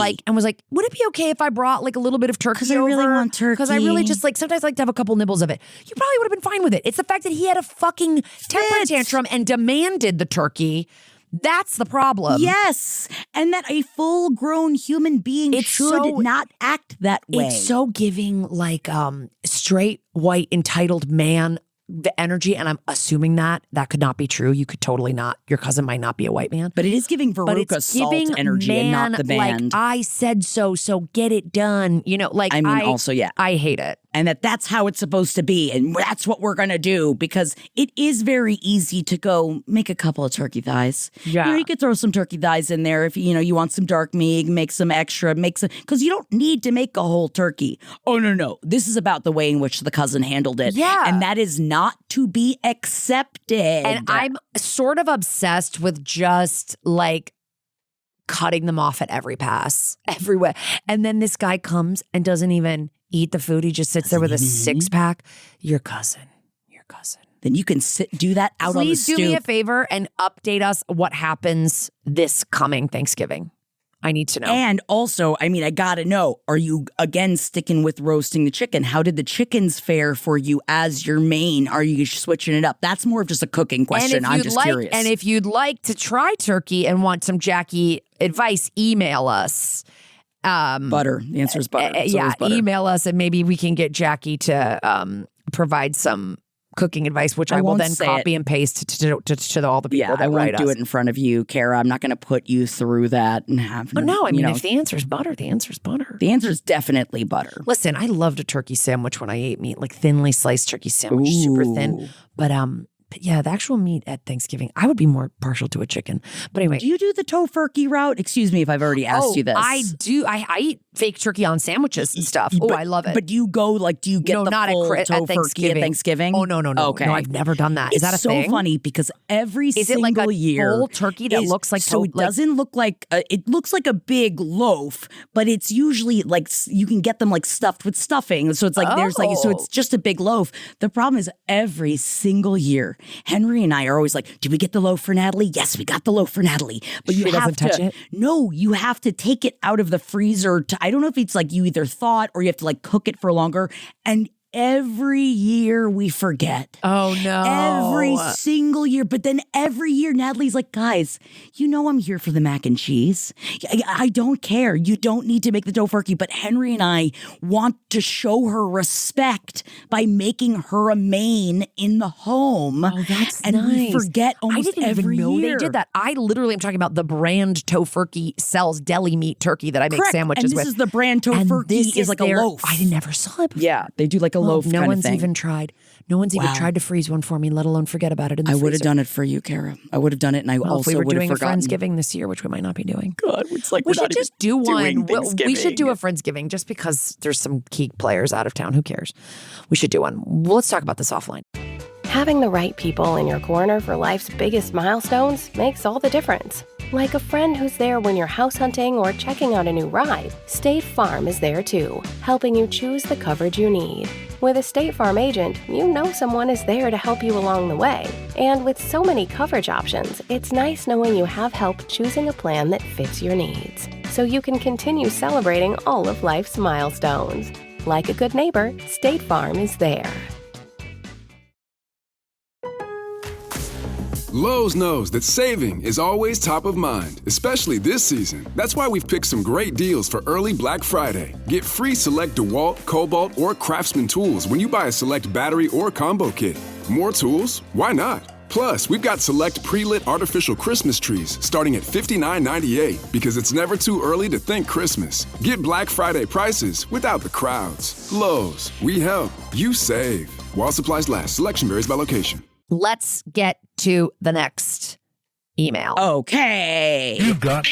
Speaker 6: like, would it be okay if I brought like a little bit of turkey?
Speaker 7: Because I really want turkey.
Speaker 6: Because I really just sometimes like to have a couple nibbles of it. You probably would have been fine with it. It's the fact that he had a fucking temper tantrum and demanded the turkey. That's the problem.
Speaker 7: Yes. And that a full-grown human being should not act that way.
Speaker 6: It's so giving like straight, white, entitled man the energy, and I'm assuming that could not be true. You could totally not. Your cousin might not be a white man.
Speaker 7: But it is giving Veruca Salt energy and not the band.
Speaker 6: Like, I said so get it done. I hate it.
Speaker 7: And that's how it's supposed to be. And that's what we're going to do, because it is very easy to go make a couple of turkey thighs.
Speaker 6: Yeah.
Speaker 7: You could throw some turkey thighs in there if, you want some dark meat, make some extra, because you don't need to make a whole turkey. Oh, no. This is about the way in which the cousin handled it.
Speaker 6: Yeah.
Speaker 7: And that is not to be accepted.
Speaker 6: And I'm sort of obsessed with just like cutting them off at every pass, everywhere. And then this guy comes and doesn't even eat the food. He just sits there with a 6-pack. Your cousin.
Speaker 7: Then you can do that out on the stoop.
Speaker 6: Please do me a favor and update us what happens this coming Thanksgiving. I need to know.
Speaker 7: And also, I gotta know, are you again sticking with roasting the chicken? How did the chickens fare for you as your main? Are you switching it up? That's more of just a cooking question. I'm just curious.
Speaker 6: And if you'd like to try turkey and want some Jackie advice, email us.
Speaker 7: Butter. The answer is butter.
Speaker 6: Butter.
Speaker 7: Email
Speaker 6: us and maybe we can get Jackie to provide some cooking advice, which I will
Speaker 7: won't
Speaker 6: then
Speaker 7: say
Speaker 6: copy
Speaker 7: it.
Speaker 6: and paste to all the people that
Speaker 7: I
Speaker 6: write
Speaker 7: won't do
Speaker 6: us.
Speaker 7: it in front of you, Kara. I'm not going to put you through that and have.
Speaker 6: But no, I mean, if the answer is butter, the answer is butter.
Speaker 7: The answer is definitely butter.
Speaker 6: Listen, I loved a turkey sandwich when I ate meat, like thinly sliced turkey sandwich, super thin. But yeah, the actual meat at Thanksgiving, I would be more partial to a chicken. But anyway.
Speaker 7: Do you do the tofurkey route? Excuse me if I've already asked you this.
Speaker 6: I do. I eat fake turkey on sandwiches and stuff. I love it.
Speaker 7: But do you go, do you get the full tofurkey at Thanksgiving?
Speaker 6: Oh, no.
Speaker 7: Okay.
Speaker 6: No, I've never done that. Is that a thing?
Speaker 7: It's so funny because every single year.
Speaker 6: Is it like a full turkey that looks like
Speaker 7: So it doesn't look like, it looks like a big loaf, but it's usually like, you can get them like stuffed with stuffing. So it's like, so it's just a big loaf. The problem is every single year, Henry and I are always like, did we get the loaf for Natalie? Yes, we got the loaf for Natalie. But you have to touch it? No, you have to take it out of the freezer. I don't know if it's like you either thought or you have to like cook it for longer. And every year we forget.
Speaker 6: Oh, no.
Speaker 7: Every single year. But then every year, Natalie's like, guys, I'm here for the mac and cheese. I don't care. You don't need to make the tofurkey. But Henry and I want to show her respect by making her a main in the home.
Speaker 6: Oh, that's
Speaker 7: and
Speaker 6: nice.
Speaker 7: we forget almost every year.
Speaker 6: I didn't even know they did that. I literally am talking about the brand tofurkey sells deli meat turkey that I make sandwiches
Speaker 7: and this
Speaker 6: with.
Speaker 7: is the brand tofurkey is like a loaf.
Speaker 6: I never saw it before.
Speaker 7: Yeah, they do like a loaf
Speaker 6: no
Speaker 7: kind
Speaker 6: one's
Speaker 7: of thing.
Speaker 6: even tried. No one's even tried to freeze one for me, let alone forget about it in the freezer.
Speaker 7: I would have done it for you, Kara. I would have done it, and I also
Speaker 6: if we were
Speaker 7: would have
Speaker 6: doing a
Speaker 7: forgotten.
Speaker 6: Friendsgiving this year, which we might not be doing.
Speaker 7: God, it's like
Speaker 6: we should just do one. We should do a
Speaker 7: Friendsgiving.
Speaker 6: Friendsgiving just because there's some key players out of town. Who cares? We should do one. Let's talk about this offline.
Speaker 10: Having the right people in your corner for life's biggest milestones makes all the difference. Like a friend who's there when you're house hunting or checking out a new ride, State Farm is there too, helping you choose the coverage you need. With a State Farm agent, you know someone is there to help you along the way. And with so many coverage options, it's nice knowing you have help choosing a plan that fits your needs, so you can continue celebrating all of life's milestones. Like a good neighbor, State Farm is there.
Speaker 8: Lowe's knows that saving is always top of mind, especially this season. That's why we've picked some great deals for early Black Friday. Get free select DeWalt, Cobalt, or Craftsman tools when you buy a select battery or combo kit. More tools? Why not? Plus, we've got select pre-lit artificial Christmas trees starting at $59.98 because it's never too early to think Christmas. Get Black Friday prices without the crowds. Lowe's, we help, you save. While supplies last, selection varies by location.
Speaker 6: Let's get to the next email.
Speaker 7: Okay.
Speaker 3: You've got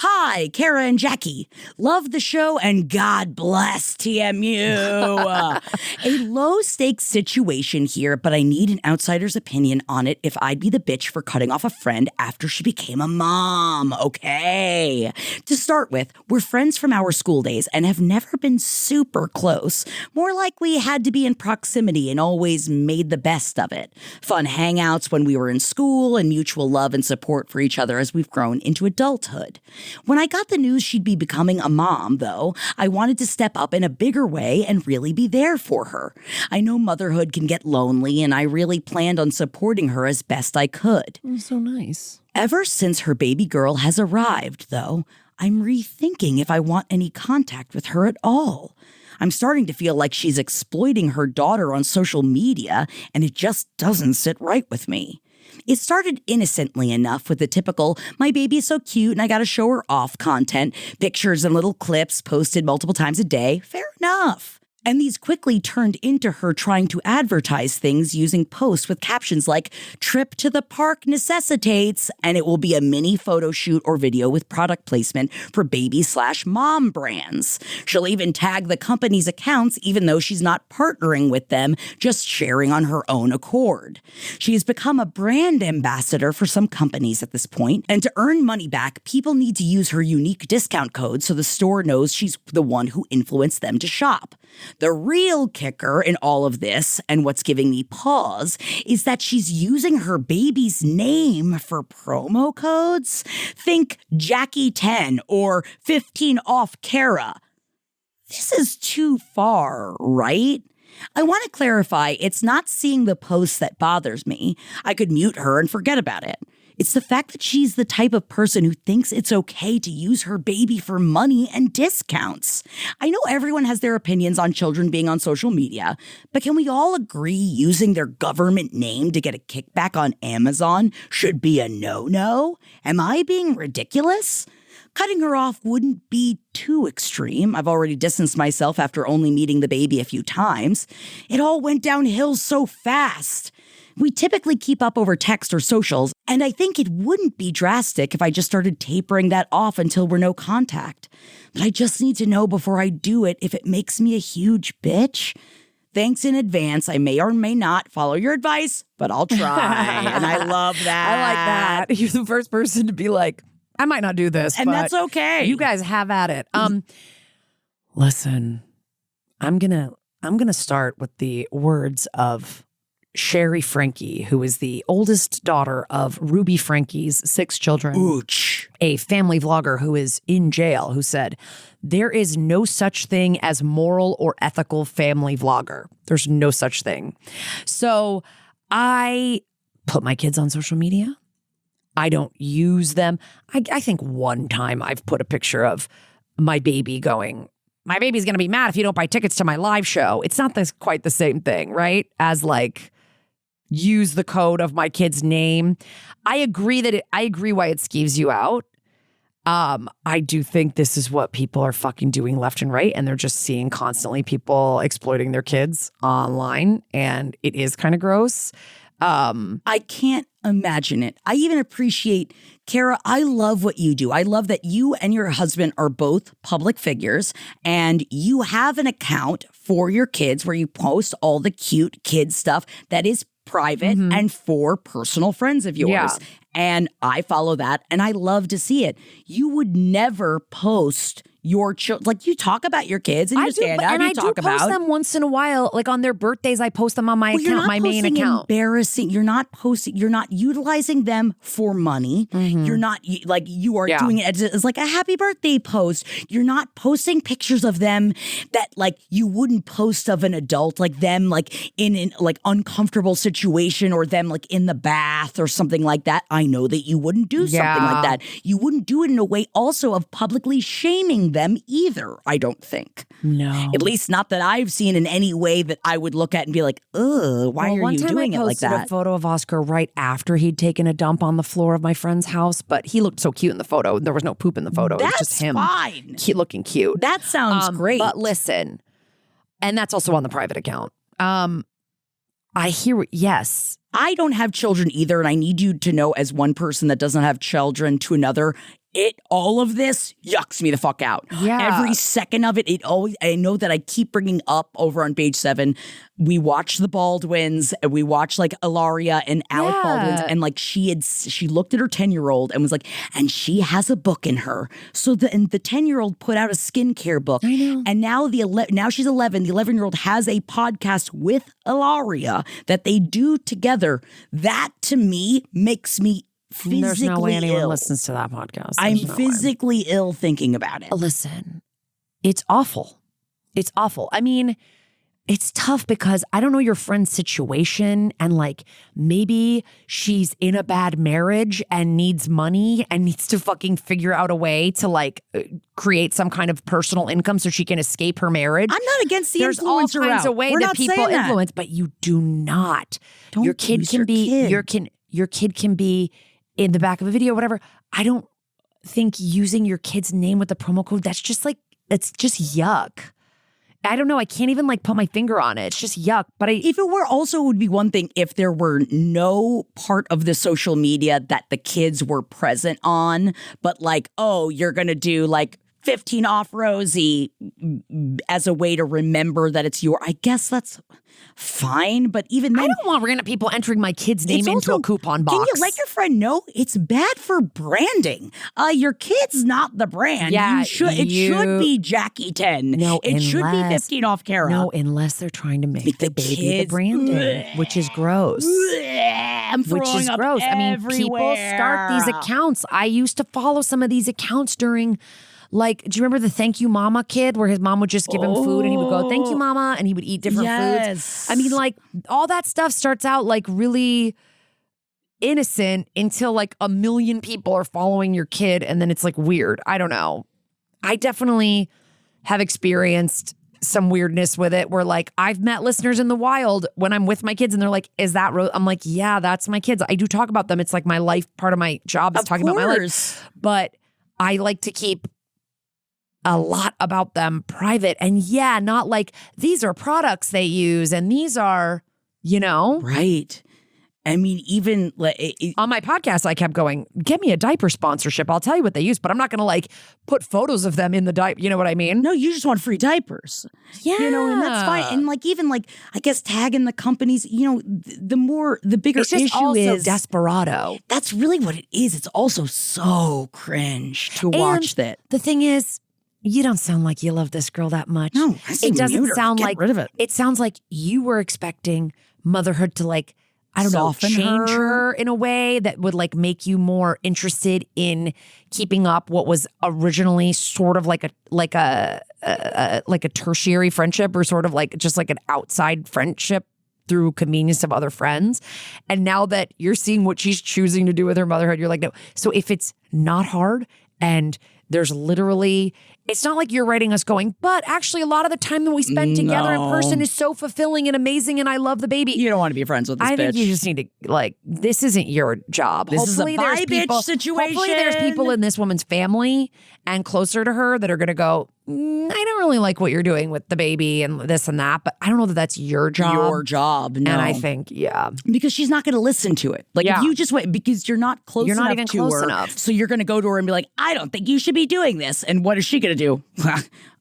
Speaker 7: Hi, Kara and Jackie. Love the show and God bless TMU. A low-stakes situation here, but I need an outsider's opinion on it if I'd be the bitch for cutting off a friend after she became a mom. Okay. To start with, we're friends from our school days and have never been super close. More like we had to be in proximity and always made the best of it. Fun hangouts when we were in school and mutual love and support for each other as we've grown into adulthood. When I got the news she'd be becoming a mom, though, I wanted to step up in a bigger way and really be there for her. I know motherhood can get lonely, and I really planned on supporting her as best I could.
Speaker 6: So nice.
Speaker 7: Ever since her baby girl has arrived, though, I'm rethinking if I want any contact with her at all. I'm starting to feel like she's exploiting her daughter on social media, and it just doesn't sit right with me. It started innocently enough with the typical, my baby is so cute and I gotta show her off content, pictures and little clips posted multiple times a day. Fair enough. And these quickly turned into her trying to advertise things using posts with captions like, trip to the park necessitates, and it will be a mini photo shoot or video with product placement for baby/mom brands. She'll even tag the company's accounts even though she's not partnering with them, just sharing on her own accord. She has become a brand ambassador for some companies at this point, and to earn money back, people need to use her unique discount code so the store knows she's the one who influenced them to shop. The real kicker in all of this, and what's giving me pause, is that she's using her baby's name for promo codes. Think Jackie 10 or 15 off Kara. This is too far, right? I want to clarify, it's not seeing the posts that bothers me. I could mute her and forget about it. It's the fact that she's the type of person who thinks it's okay to use her baby for money and discounts. I know everyone has their opinions on children being on social media, but can we all agree using their government name to get a kickback on Amazon should be a no-no? Am I being ridiculous? Cutting her off wouldn't be too extreme. I've already distanced myself after only meeting the baby a few times. It all went downhill so fast. We typically keep up over text or socials, and I think it wouldn't be drastic if I just started tapering that off until we're no contact. But I just need to know before I do it if it makes me a huge bitch. Thanks in advance. I may or may not follow your advice, but I'll try. And I love that.
Speaker 6: I like that. You're the first person to be like, I might not do this,
Speaker 7: and
Speaker 6: but
Speaker 7: that's okay.
Speaker 6: You guys have at it. Listen, I'm gonna start with the words of Sherry Frankie, who is the oldest daughter of Ruby Frankie's 6 children.
Speaker 7: Ooch.
Speaker 6: A family vlogger who is in jail, who said, there is no such thing as moral or ethical family vlogger. There's no such thing. So I put my kids on social media. I don't use them. I think one time I've put a picture of my baby going, my baby's going to be mad if you don't buy tickets to my live show. It's not quite the same thing, right? As like, use the code of my kid's name. I agree why it skeeves you out. I do think this is what people are fucking doing left and right, and they're just seeing constantly people exploiting their kids online, and it is kind of gross.
Speaker 7: I can't imagine it. I even appreciate, Kara, I love what you do. I love that you and your husband are both public figures, and you have an account for your kids where you post all the cute kid stuff that is private and for personal friends of yours.
Speaker 6: Yeah.
Speaker 7: And I follow that, and I love to see it. You would never post your children. Like, you talk about your kids and you stand out and you talk about.
Speaker 6: I do post them once in a while. Like on their birthdays, I post them on my account, my main account.
Speaker 7: Embarrassing. You're not utilizing them for money. You're not like, you are doing it as like a happy birthday post. You're not posting pictures of them that like you wouldn't post of an adult, like them like in an like uncomfortable situation, or them like in the bath or something like that. I know that you wouldn't do something like that. You wouldn't do it in a way also of publicly shaming them either, I don't think.
Speaker 6: No.
Speaker 7: At least not that I've seen in any way that I would look at and be like, ugh, why are you doing it like that?
Speaker 6: I posted a photo of Oscar right after he'd taken a dump on the floor of my friend's house, but he looked so cute in the photo. There was no poop in the photo.
Speaker 7: That's
Speaker 6: it was just him
Speaker 7: fine.
Speaker 6: Looking cute.
Speaker 7: That sounds great.
Speaker 6: But listen, and that's also on the private account. I hear, yes.
Speaker 7: I don't have children either, and I need you to know, as one person that doesn't have children to another, all of this yucks me the fuck out.
Speaker 6: Yeah.
Speaker 7: Every second of it, I know that I keep bringing up over on page 7. We watch the Baldwins, and we watch like Ilaria and Alec Baldwin's, and like she looked at her 10-year-old and was like, and she has a book in her. So the 10-year-old put out a skincare book.
Speaker 6: I know.
Speaker 7: And now she's 11. The 11-year-old has a podcast with Ilaria that they do together. That to me makes me physically
Speaker 6: There's no way anyone
Speaker 7: ill.
Speaker 6: listens to that podcast.
Speaker 7: I'm physically ill thinking about it.
Speaker 6: Listen, it's awful. It's awful. I mean, it's tough because I don't know your friend's situation, and like maybe she's in a bad marriage and needs money and needs to fucking figure out a way to like create some kind of personal income so she can escape her marriage.
Speaker 7: I'm not against the
Speaker 6: There's all
Speaker 7: influencer
Speaker 6: kinds
Speaker 7: route.
Speaker 6: of ways
Speaker 7: We're
Speaker 6: that
Speaker 7: not
Speaker 6: people
Speaker 7: saying that.
Speaker 6: influence, but you do not.
Speaker 7: Don't
Speaker 6: your kid
Speaker 7: use
Speaker 6: can
Speaker 7: your
Speaker 6: be
Speaker 7: kid.
Speaker 6: your kid can be in the back of a video, whatever. I don't think using your kid's name with the promo code, that's just like, it's just yuck. I don't know. I can't even like put my finger on it. It's just yuck. But
Speaker 7: if it were also, it would be one thing if there were no part of the social media that the kids were present on, but like, oh, you're going to do like 15 off Rosie as a way to remember that it's your, I guess that's fine. But even then,
Speaker 6: I don't want random people entering my kid's name into a coupon box.
Speaker 7: Can you let your friend know it's bad for branding? Your kid's not the brand.
Speaker 6: Yeah,
Speaker 7: it should be Jackie 10.
Speaker 6: No,
Speaker 7: it should be 15 off Kara.
Speaker 6: No, unless they're trying to make the baby the branding, which is gross.
Speaker 7: I'm throwing up
Speaker 6: I mean,
Speaker 7: everywhere.
Speaker 6: people start these accounts. I used to follow some of these accounts during, like, do you remember the Thank You Mama kid where his mom would just give him food and he would go, thank you, Mama, and he would eat different foods? I mean, like, all that stuff starts out like really innocent until like a million people are following your kid and then it's like weird. I don't know. I definitely have experienced some weirdness with it where like I've met listeners in the wild when I'm with my kids and they're like, is that I'm like, yeah, that's my kids. I do talk about them. It's like my life. Part of my job is talking about my life. But I like to keep a lot about them private. And yeah, not like these are products they use and these are, you know.
Speaker 7: Right. I mean, even
Speaker 6: on my podcast, I kept going, get me a diaper sponsorship. I'll tell you what they use, but I'm not going to like put photos of them in the diaper. You know what I mean?
Speaker 7: No, you just want free diapers.
Speaker 6: Yeah.
Speaker 7: You know, and that's fine. And like, even like, I guess tagging the companies, you know, the bigger
Speaker 6: it's just
Speaker 7: issue
Speaker 6: also
Speaker 7: is
Speaker 6: desperado.
Speaker 7: That's really what it is. It's also so cringe to watch that.
Speaker 6: The thing is, you don't sound like you love this girl that much.
Speaker 7: No,
Speaker 6: it doesn't sound like,
Speaker 7: rid of it.
Speaker 6: It sounds like you were expecting motherhood to like, I don't
Speaker 7: Soften
Speaker 6: know, change her in a way that would like make you more interested in keeping up what was originally sort of like a tertiary friendship or sort of like just like an outside friendship through convenience of other friends. And now that you're seeing what she's choosing to do with her motherhood, you're like, no. So if it's not hard and there's literally, it's not like you're writing us going, but actually a lot of the time that we spend together in person is so fulfilling and amazing and I love the baby.
Speaker 7: You don't want to be friends with this bitch.
Speaker 6: I think you just need to, like, this isn't your job.
Speaker 7: This
Speaker 6: hopefully
Speaker 7: is a
Speaker 6: there's people,
Speaker 7: bitch situation.
Speaker 6: Hopefully there's people in this woman's family and closer to her that are going to go, I don't really like what you're doing with the baby and this and that, but I don't know that that's your job.
Speaker 7: Your job, no.
Speaker 6: And I think, yeah.
Speaker 7: Because she's not going to listen to it. Like, if you just wait, because you're not close enough to her. You're not even close enough. So you're going to go to her and be like, I don't think you should be doing this. And what is she going to do?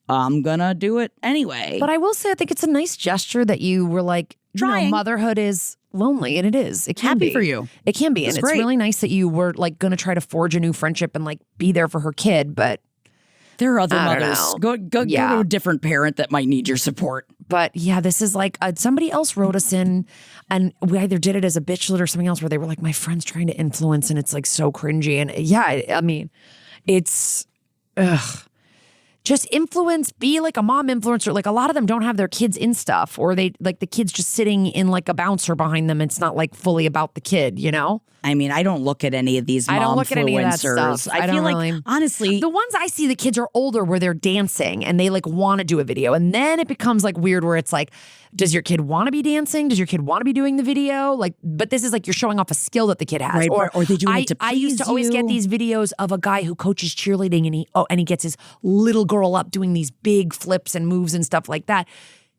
Speaker 7: I'm going to do it anyway.
Speaker 6: But I will say, I think it's a nice gesture that you were like,
Speaker 7: trying.
Speaker 6: Motherhood is lonely, and it is. It can
Speaker 7: Happy
Speaker 6: be.
Speaker 7: for you.
Speaker 6: It can be.
Speaker 7: It's
Speaker 6: and
Speaker 7: great.
Speaker 6: It's really nice that you were like going to try to forge a new friendship and like be there for her kid, but
Speaker 7: there are other
Speaker 6: I don't
Speaker 7: mothers.
Speaker 6: know.
Speaker 7: Go to a different parent that might need your support.
Speaker 6: But yeah, this is like somebody else wrote us in, and we either did it as a bitchlet or something else where they were like, my friend's trying to influence, and it's like so cringy. And yeah, I mean, it's just influence, be like a mom influencer. Like a lot of them don't have their kids in stuff, or they like the kids just sitting in like a bouncer behind them. It's not like fully about the kid, you know?
Speaker 7: I mean, I don't look at any of these mom
Speaker 6: I don't look at any of that
Speaker 7: influencers.
Speaker 6: stuff.
Speaker 7: I feel like, honestly,
Speaker 6: the ones I see, the kids are older where they're dancing and they like want to do a video. And then it becomes like weird where it's like, does your kid want to be dancing? Does your kid want to be doing the video? Like, but this is like you're showing off a skill that the kid has.
Speaker 7: Right, or they do it to
Speaker 6: I used to always get these videos of a guy who coaches cheerleading and he gets his little girl up doing these big flips and moves and stuff like that.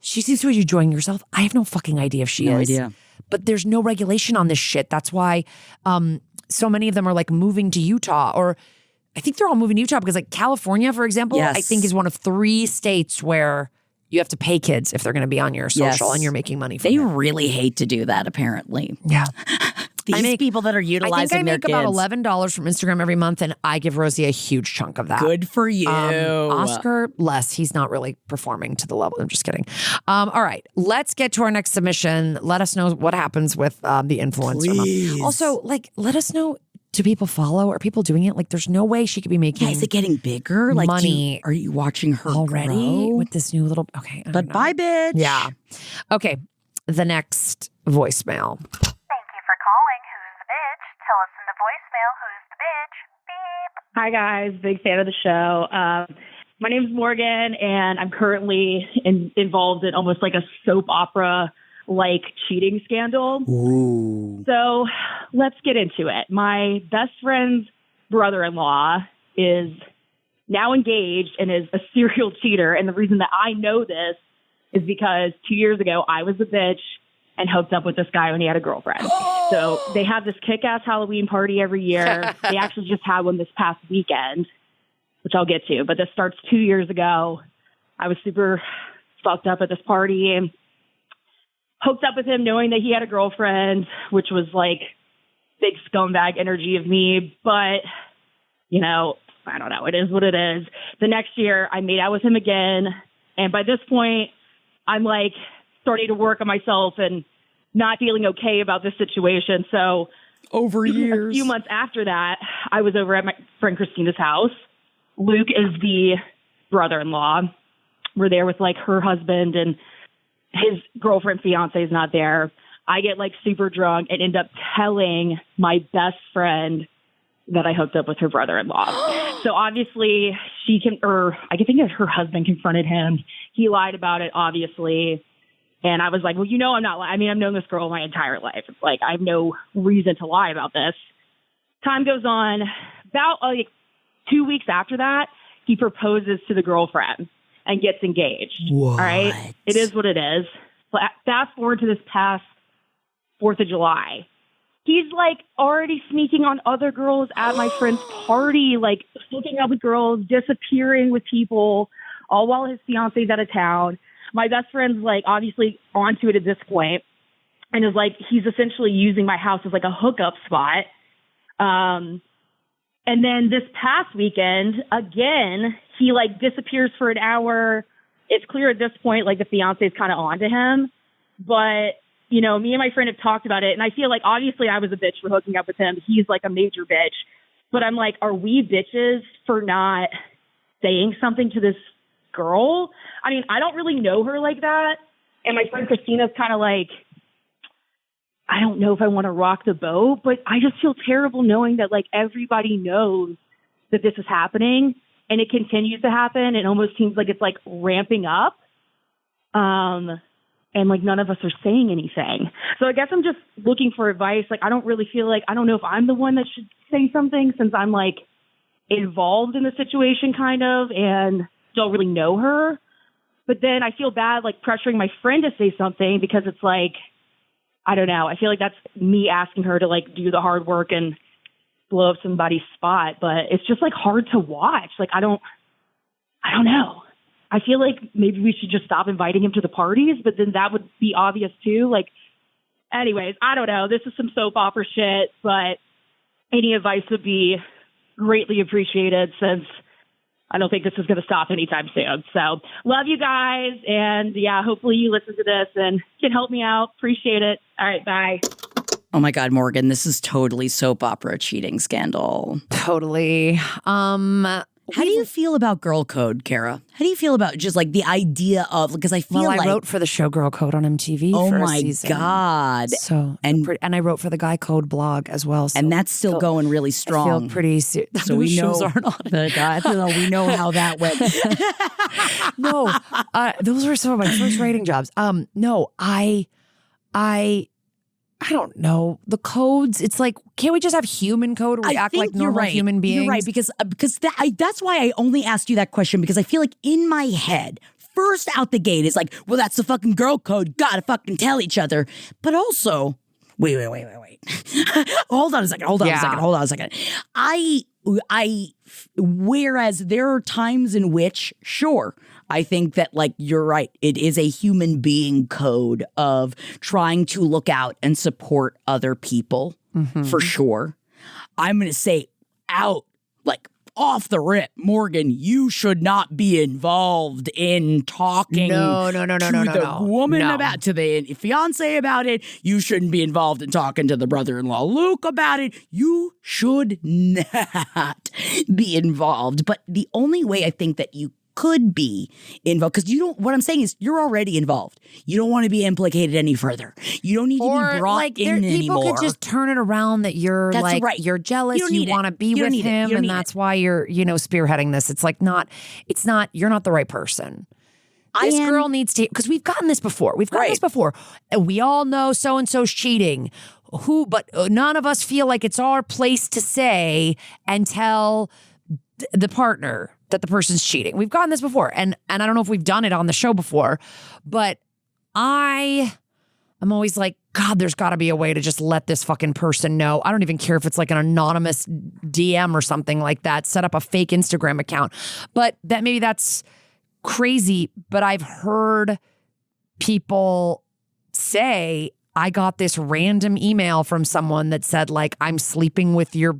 Speaker 6: She seems to be enjoying herself. I have no fucking idea if she is.
Speaker 7: No idea.
Speaker 6: But there's no regulation on this shit. That's why so many of them are like moving to Utah, or I think they're all moving to Utah because like California, for example, I think is one of 3 states where you have to pay kids if they're going to be on your social and you're making money from
Speaker 7: They
Speaker 6: it.
Speaker 7: really hate to do that, apparently.
Speaker 6: Yeah.
Speaker 7: These people that are utilizing their kids.
Speaker 6: I think I make about $11 from Instagram every month, and I give Rosie a huge chunk of that.
Speaker 7: Good for you.
Speaker 6: Oscar, less. He's not really performing to the level. I'm just kidding. All right. Let's get to our next submission. Let us know what happens with the influencer.
Speaker 7: Please.
Speaker 6: Also, like, let us know. Do people follow? Are people doing it? Like, there's no way she could be making
Speaker 7: is it getting bigger? Like,
Speaker 6: money.
Speaker 7: Are you watching her
Speaker 6: already
Speaker 7: grow?
Speaker 6: with this new little? Okay. I
Speaker 7: But
Speaker 6: don't know.
Speaker 7: bye, bitch.
Speaker 6: Yeah. Okay. The next voicemail.
Speaker 11: Tell us in the voicemail who's the bitch. Beep.
Speaker 9: Hi, guys. Big fan of the show. My name is Morgan, and I'm currently involved in almost like a soap opera-like cheating scandal.
Speaker 7: Ooh.
Speaker 9: So let's get into it. My best friend's brother-in-law is now engaged and is a serial cheater. And the reason that I know this is because 2 years ago, I was a bitch and hooked up with this guy when he had a girlfriend. So they have this kick-ass Halloween party every year. They actually just had one this past weekend, which I'll get to. But this starts 2 years ago. I was super fucked up at this party and hooked up with him knowing that he had a girlfriend, which was like big scumbag energy of me. But, you know, I don't know. It is what it is. The next year, I made out with him again. And by this point, I'm like starting to work on myself and not feeling okay about this situation. So
Speaker 7: over years,
Speaker 9: a few months after that, I was over at my friend Christina's house. Luke is the brother-in-law. We're there with like her husband, and his girlfriend, fiance is not there.
Speaker 7: I get like super drunk and end up telling my best friend that I hooked up with her brother-in-law. So obviously I think her husband confronted him. He lied about it, obviously. And I was like, well, I'm not lying. I mean, I've known this girl my entire life. It's like, I have no reason to lie about this. Time goes on. About 2 weeks after that, he proposes to the girlfriend and gets engaged.
Speaker 6: What?
Speaker 7: All right. It is what it is. Fast forward to this past 4th of July. He's like already sneaking on other girls at my friend's party, like hooking up with girls, disappearing with people, all while his fiance's out of town. My best friend's like obviously onto it at this point and is like, he's essentially using my house as like a hookup spot. And then this past weekend, again, he like disappears for an hour. It's clear at this point, like the fiance's kind of onto him, but me and my friend have talked about it, and I feel like obviously I was a bitch for hooking up with him. He's like a major bitch. But I'm like, are we bitches for not saying something to this girl? I mean, I don't really know her like that. And my friend Christina's kind of like, I don't know if I want to rock the boat, but I just feel terrible knowing that like everybody knows that this is happening and it continues to happen. It almost seems like it's like ramping up. And like none of us are saying anything. So I guess I'm just looking for advice. Like, I don't really feel like, I don't know if I'm the one that should say something since I'm like involved in the situation kind of and don't really know her. But then I feel bad like pressuring my friend to say something because it's like, I don't know. I feel like that's me asking her to like do the hard work and blow up somebody's spot. But it's just like hard to watch. Like, I don't know. I feel like maybe we should just stop inviting him to the parties, but then that would be obvious too. Like, anyways, I don't know. This is some soap opera shit, but any advice would be greatly appreciated since I don't think this is going to stop anytime soon. So love you guys. And yeah, hopefully you listen to this and can help me out. Appreciate it. All right. Bye. Oh my God, Morgan, this is totally soap opera cheating scandal.
Speaker 6: Totally.
Speaker 7: How do you feel about girl code, Kara? How do you feel about just like the idea of, because I feel like
Speaker 6: I wrote for the show Girl Code on MTV for a season.
Speaker 7: Oh my God.
Speaker 6: So, and I wrote for the Guy Code blog as well. So
Speaker 7: and that's still going really strong.
Speaker 6: I feel pretty serious.
Speaker 7: So we know,
Speaker 6: shows aren't on the guy.
Speaker 7: We know how that went.
Speaker 6: No, those were some of my first writing jobs. No, I don't know. The codes, it's like, can't we just have human code where we act like normal human beings?
Speaker 7: You're right, because that's why I only asked you that question, because I feel like in my head, first out the gate is like, well, that's the fucking girl code. Gotta fucking tell each other. But also, wait. Hold on a second. Whereas there are times in which, sure, I think that, like, you're right. It is a human being code of trying to look out and support other people, for sure. I'm going to say out, like, off the rip, Morgan, you should not be involved in talking to the woman about, to the fiance about it. You shouldn't be involved in talking to the brother-in-law Luke about it. You should not be involved. But the only way I think that you could be involved, because what I'm saying is you're already involved. You don't want to be implicated any further. You don't need to be brought in anymore.
Speaker 6: People could just turn it around that you're you're jealous, you want to be with him, and that's why you're, spearheading this. It's like you're not the right person. This girl needs to, because we've gotten this before. And we all know so-and-so's cheating. But none of us feel like it's our place to say and tell the partner that the person's cheating. We've gotten this before. And I don't know if we've done it on the show before, but I'm always like, God, there's got to be a way to just let this fucking person know. I don't even care if it's like an anonymous DM or something like that. Set up a fake Instagram account. But maybe that's crazy. But I've heard people say, I got this random email from someone that said, like, I'm sleeping with your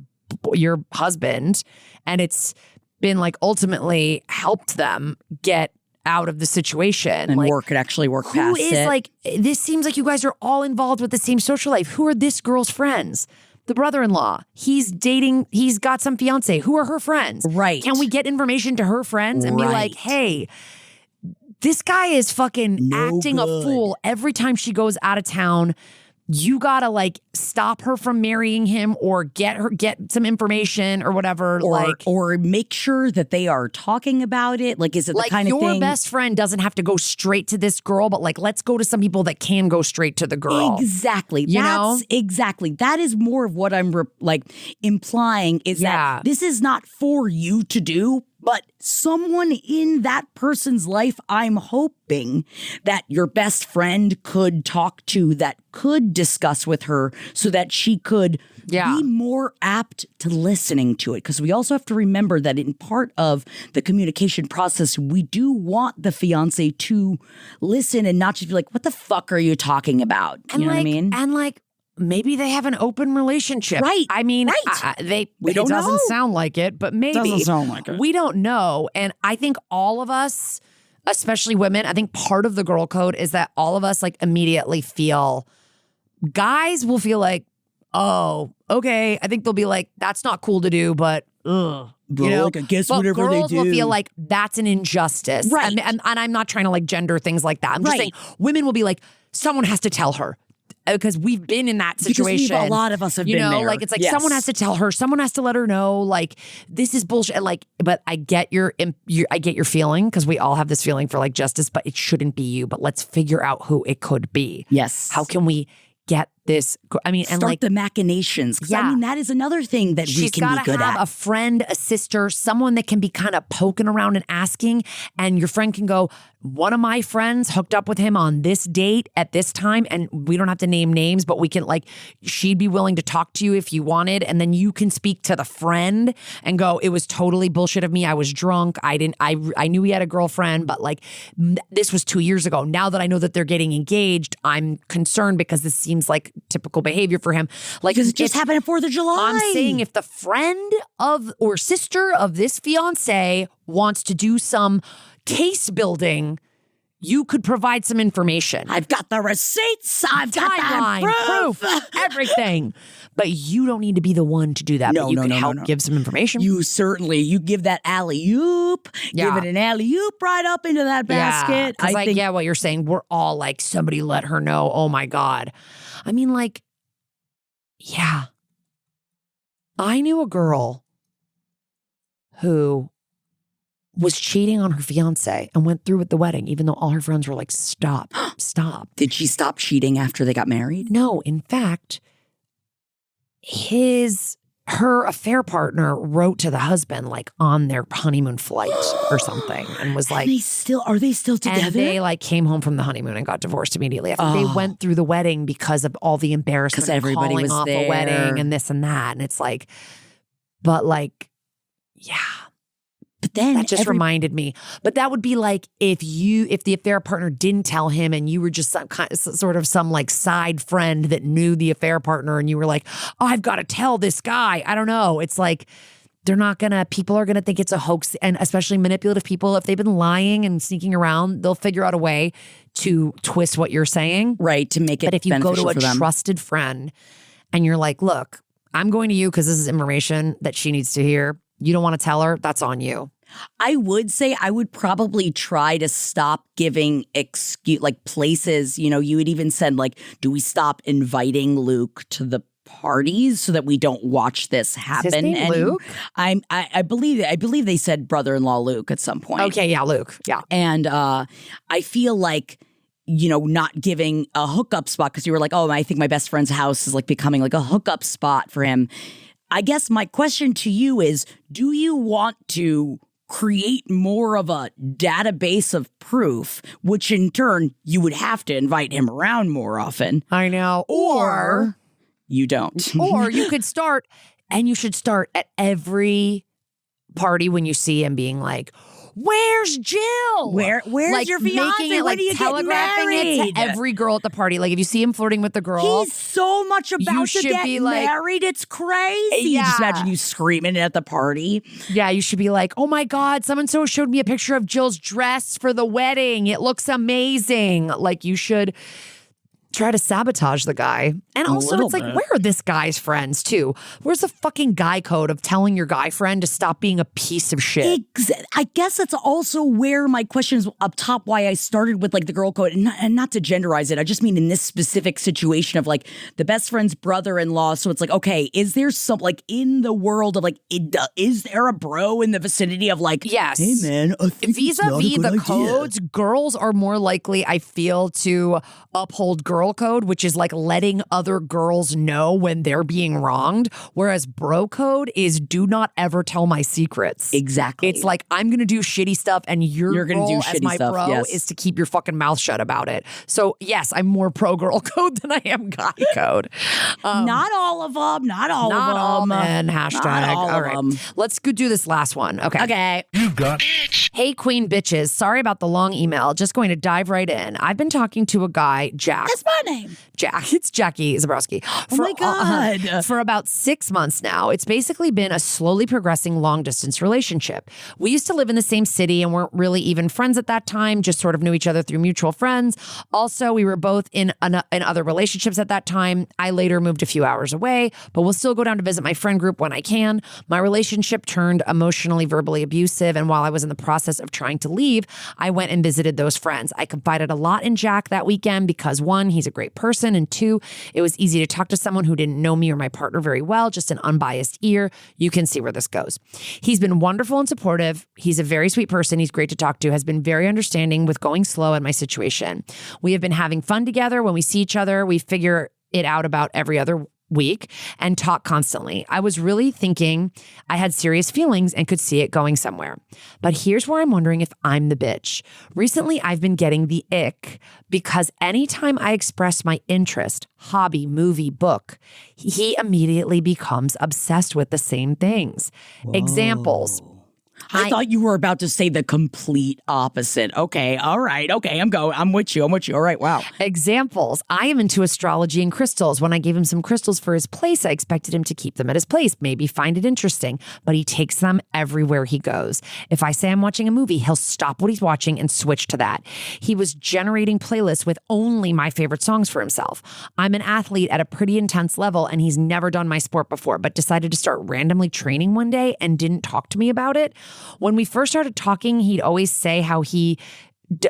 Speaker 6: husband, and it's been like ultimately helped them get out of the situation
Speaker 7: and actually work past it.
Speaker 6: Like, this seems like you guys are all involved with the same social life. Who are this girl's friends? The brother-in-law, he's got some fiance. Who are her friends?
Speaker 7: Right.
Speaker 6: Can we get information to her friends and be like, hey, this guy is fucking acting a fool every time she goes out of town you gotta like stop her from marrying him or get some information or whatever.
Speaker 7: Or make sure that they are talking about it. Like, is it the kind of thing?
Speaker 6: Your best friend doesn't have to go straight to this girl, but like, let's go to some people that can go straight to the girl.
Speaker 7: Exactly. Exactly. That is more of what I'm implying is that this is not for you to do, but someone in that person's life, I'm hoping that your best friend could talk to, that could discuss with her so that she could be more apt to listening to it. Because we also have to remember that in part of the communication process, we do want the fiance to listen and not just be like, what the fuck are you talking about? You know what I mean?
Speaker 6: And like, maybe they have an open relationship.
Speaker 7: Right.
Speaker 6: I mean,
Speaker 7: We don't
Speaker 6: it doesn't
Speaker 7: know.
Speaker 6: sound like it, but maybe.
Speaker 7: Doesn't sound like it.
Speaker 6: We don't know. And I think all of us, especially women, I think part of the girl code is that all of us like immediately feel, guys will feel like, oh, okay. I think they'll be like, that's not cool to do, but ugh. You know,
Speaker 7: like, I guess
Speaker 6: but
Speaker 7: whatever they
Speaker 6: girls
Speaker 7: do.
Speaker 6: will feel like that's an injustice.
Speaker 7: Right.
Speaker 6: And I'm not trying to like gender things like that. I'm just saying women will be like, someone has to tell her. Because we've been in that situation.
Speaker 7: Because a lot of us have been there.
Speaker 6: Like it's like someone has to tell her, someone has to let her know, like this is bullshit. Like, but I get your feeling because we all have this feeling for like justice, but it shouldn't be you. But let's figure out who it could be.
Speaker 7: Yes.
Speaker 6: How can we get this? I mean, and
Speaker 7: start
Speaker 6: like
Speaker 7: the machinations. Yeah. I mean, that is another thing that we can be good at.
Speaker 6: A friend, a sister, someone that can be kind of poking around and asking, and your friend can go, one of my friends hooked up with him on this date at this time, and we don't have to name names, but we can like, she'd be willing to talk to you if you wanted, and then you can speak to the friend and go, it was totally bullshit of me. I was drunk. I knew he had a girlfriend, but like this was 2 years ago. Now that I know that they're getting engaged, I'm concerned because this seems like typical behavior for him. Like,
Speaker 7: because it just happened at 4th of July.
Speaker 6: I'm saying if the friend of or sister of this fiance wants to do some case building, you could provide some information.
Speaker 7: I've got the receipts. I've got
Speaker 6: timeline,
Speaker 7: the
Speaker 6: proof, everything. But you don't need to be the one to do that.
Speaker 7: No,
Speaker 6: but you
Speaker 7: no,
Speaker 6: can
Speaker 7: no,
Speaker 6: help
Speaker 7: no, no.
Speaker 6: give some information.
Speaker 7: You give that alley-oop.
Speaker 6: Yeah.
Speaker 7: Give it an alley-oop right up into that basket.
Speaker 6: Because I get what you're saying. We're all like, somebody let her know. Oh my God. I mean, like, yeah. I knew a girl who was cheating on her fiance and went through with the wedding, even though all her friends were like, stop.
Speaker 7: Did she stop cheating after they got married?
Speaker 6: No, in fact, her affair partner wrote to the husband like on their honeymoon flight or something and was like,
Speaker 7: are they still together?
Speaker 6: And they like came home from the honeymoon and got divorced immediately after. They went through the wedding because of all the embarrassment,
Speaker 7: because everybody
Speaker 6: calling
Speaker 7: was
Speaker 6: off
Speaker 7: there.
Speaker 6: a wedding and this and that. And it's like, but like, yeah.
Speaker 7: But then
Speaker 6: that just reminded me. But that would be like if the affair partner didn't tell him and you were just some like side friend that knew the affair partner and you were like, oh, I've got to tell this guy. I don't know. It's like people are going to think it's a hoax, and especially manipulative people, if they've been lying and sneaking around, they'll figure out a way to twist what you're saying.
Speaker 7: Right, to make it
Speaker 6: beneficial. But if you go to a
Speaker 7: them.
Speaker 6: trusted friend and you're like, look, I'm going to you because this is information that she needs to hear. You don't want to tell her, that's on you.
Speaker 7: I would say I would probably try to stop giving places, you would even send like, do we stop inviting Luke to the parties so that we don't watch this happen?
Speaker 6: Is his name Luke?
Speaker 7: I believe they said brother-in-law Luke at some point.
Speaker 6: Okay, yeah, Luke. Yeah.
Speaker 7: And I feel like, not giving a hookup spot because you were like, oh, I think my best friend's house is like becoming like a hookup spot for him. I guess my question to you is, do you want to create more of a database of proof, which in turn you would have to invite him around more often?
Speaker 6: I know. Or
Speaker 7: you don't.
Speaker 6: Or you could start, and you should start at every party when you see him being like, where's Jill?
Speaker 7: Where's
Speaker 6: like,
Speaker 7: your fiance?
Speaker 6: Making it,
Speaker 7: when
Speaker 6: like,
Speaker 7: are you
Speaker 6: telegraphing
Speaker 7: getting
Speaker 6: it to every girl at the party. Like if you see him flirting with the girl,
Speaker 7: he's so much about to get married. It's crazy.
Speaker 6: Yeah.
Speaker 7: Just imagine you screaming at the party.
Speaker 6: Yeah, you should be like, oh my God, so-and-so showed me a picture of Jill's dress for the wedding. It looks amazing. Like you should try to sabotage the guy. And also, it's like, where are this guy's friends too? Where's the fucking guy code of telling your guy friend to stop being a piece of shit?
Speaker 7: I guess that's also where my question is up top, why I started with like the girl code, and not to genderize it. I just mean in this specific situation of like the best friend's brother-in-law. So it's like, okay, is there some like in the world of like, is there a bro in the vicinity of like,
Speaker 6: yes,
Speaker 7: hey man,
Speaker 6: vis-a-vis the codes, girls are more likely, I feel, to uphold girl code, which is like letting other girls know when they're being wronged, whereas bro code is do not ever tell my secrets.
Speaker 7: Exactly.
Speaker 6: It's like, I'm gonna do shitty stuff, and your
Speaker 7: gonna
Speaker 6: role
Speaker 7: do
Speaker 6: as
Speaker 7: shitty
Speaker 6: my
Speaker 7: stuff,
Speaker 6: bro
Speaker 7: yes.
Speaker 6: is to keep your fucking mouth shut about it. So yes, I'm more pro girl code than I am guy code.
Speaker 7: Not all of them. Not all of them.
Speaker 6: Not all men. Hashtag.
Speaker 7: Not all
Speaker 6: right.
Speaker 7: of them.
Speaker 6: Let's go do this last one. Okay.
Speaker 7: Okay.
Speaker 3: You got
Speaker 6: Hey, queen bitches. Sorry about the long email. Just going to dive right in. I've been talking to a guy, Jack.
Speaker 7: That's my name.
Speaker 6: Jack. It's Jackie Zabrowski.
Speaker 7: Oh my God.
Speaker 6: For about 6 months now. It's basically been a slowly progressing long distance relationship. We used to live in the same city and weren't really even friends at that time, just sort of knew each other through mutual friends. Also, we were both in other relationships at that time. I later moved a few hours away, but we'll still go down to visit my friend group when I can. My relationship turned emotionally, verbally abusive, and while I was in the process of trying to leave, I went and visited those friends. I confided a lot in Jack that weekend because 1, he's a great person, and 2, it was easy to talk to someone who didn't know me or my partner very well, just an unbiased ear. You can see where this goes. He's been wonderful and supportive. He's a very sweet person. He's great to talk to, has been very understanding with going slow in my situation. We have been having fun together. When we see each other, we figure it out about every other week and talk constantly. I was really thinking I had serious feelings and could see it going somewhere. But here's where I'm wondering if I'm the bitch. Recently, I've been getting the ick because anytime I express my interest, hobby, movie, book, he immediately becomes obsessed with the same things. Examples.
Speaker 7: I thought you were about to say the complete opposite. Okay, all right. Okay, I'm with you. All right, wow.
Speaker 6: Examples. I am into astrology and crystals. When I gave him some crystals for his place, I expected him to keep them at his place, maybe find it interesting, but he takes them everywhere he goes. If I say I'm watching a movie, he'll stop what he's watching and switch to that. He was generating playlists with only my favorite songs for himself. I'm an athlete at a pretty intense level, and he's never done my sport before, but decided to start randomly training one day and didn't talk to me about it. When we first started talking, he'd always say how he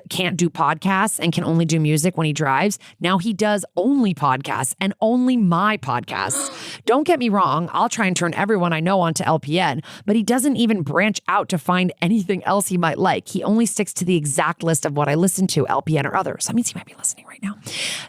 Speaker 6: can't do podcasts and can only do music when he drives. Now he does only podcasts and only my podcasts. Don't get me wrong, I'll try and turn everyone I know onto LPN, but he doesn't even branch out to find anything else he might like. He only sticks to the exact list of what I listen to, LPN or others. That means he might be listening right now.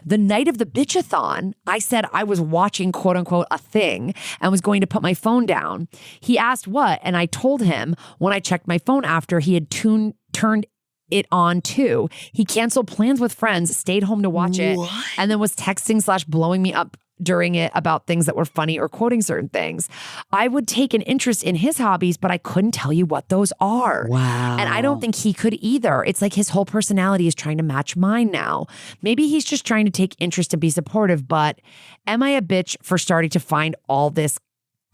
Speaker 6: The night of the bitchathon, I said I was watching quote unquote a thing and was going to put my phone down. He asked what, and I told him when I checked my phone after he had turned it on too. He canceled plans with friends, stayed home to watch it, and then was texting / blowing me up during it about things that were funny or quoting certain things. I would take an interest in his hobbies, but I couldn't tell you what those are.
Speaker 7: Wow.
Speaker 6: And I don't think he could either. It's like his whole personality is trying to match mine now. Maybe he's just trying to take interest and be supportive, but am I a bitch for starting to find all this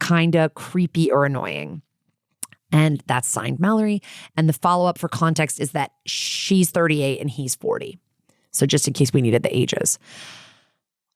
Speaker 6: kind of creepy or annoying? And that's signed Mallory. And the follow-up for context is that she's 38 and he's 40. So just in case we needed the ages.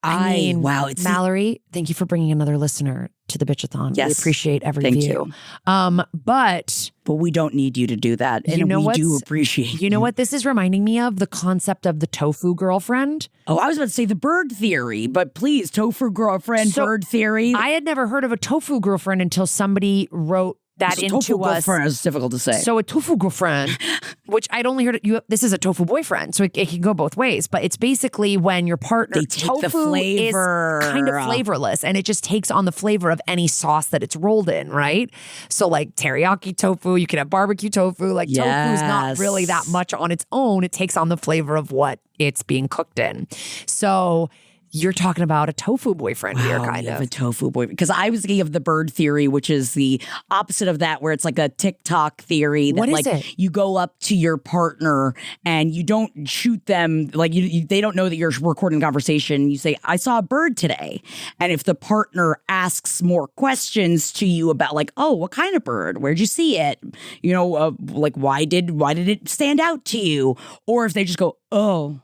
Speaker 6: I mean,
Speaker 7: wow,
Speaker 6: Mallory, thank you for bringing another listener to the Bitchathon.
Speaker 7: Yes.
Speaker 6: We appreciate every
Speaker 7: Thank
Speaker 6: view.
Speaker 7: you.
Speaker 6: But
Speaker 7: we don't need you to do that. And we do appreciate
Speaker 6: you know what this is reminding me of? The concept of the tofu girlfriend.
Speaker 7: Oh, I was about to say the bird theory, but please, tofu girlfriend, bird theory.
Speaker 6: I had never heard of a tofu girlfriend until somebody wrote that into
Speaker 7: tofu
Speaker 6: us.
Speaker 7: Girlfriend is difficult to say.
Speaker 6: So a tofu girlfriend, which I'd only heard this is a tofu boyfriend, so it can go both ways. But it's basically when your partner
Speaker 7: take the flavor
Speaker 6: is kind of flavorless, and it just takes on the flavor of any sauce that it's rolled in, right? So like teriyaki tofu, you can have barbecue tofu. Like tofu's not really that much on its own. It takes on the flavor of what it's being cooked in. So you're talking about a tofu boyfriend here, kind of.
Speaker 7: A tofu boyfriend. Because I was thinking of the bird theory, which is the opposite of that, where it's like a TikTok theory. That
Speaker 6: What is
Speaker 7: like
Speaker 6: it?
Speaker 7: you go up to your partner and you don't shoot them. Like they don't know that you're recording a conversation. You say, I saw a bird today. And if the partner asks more questions to you about like, oh, what kind of bird? Where'd you see it? You know, like why did it stand out to you? Or if they just go, oh,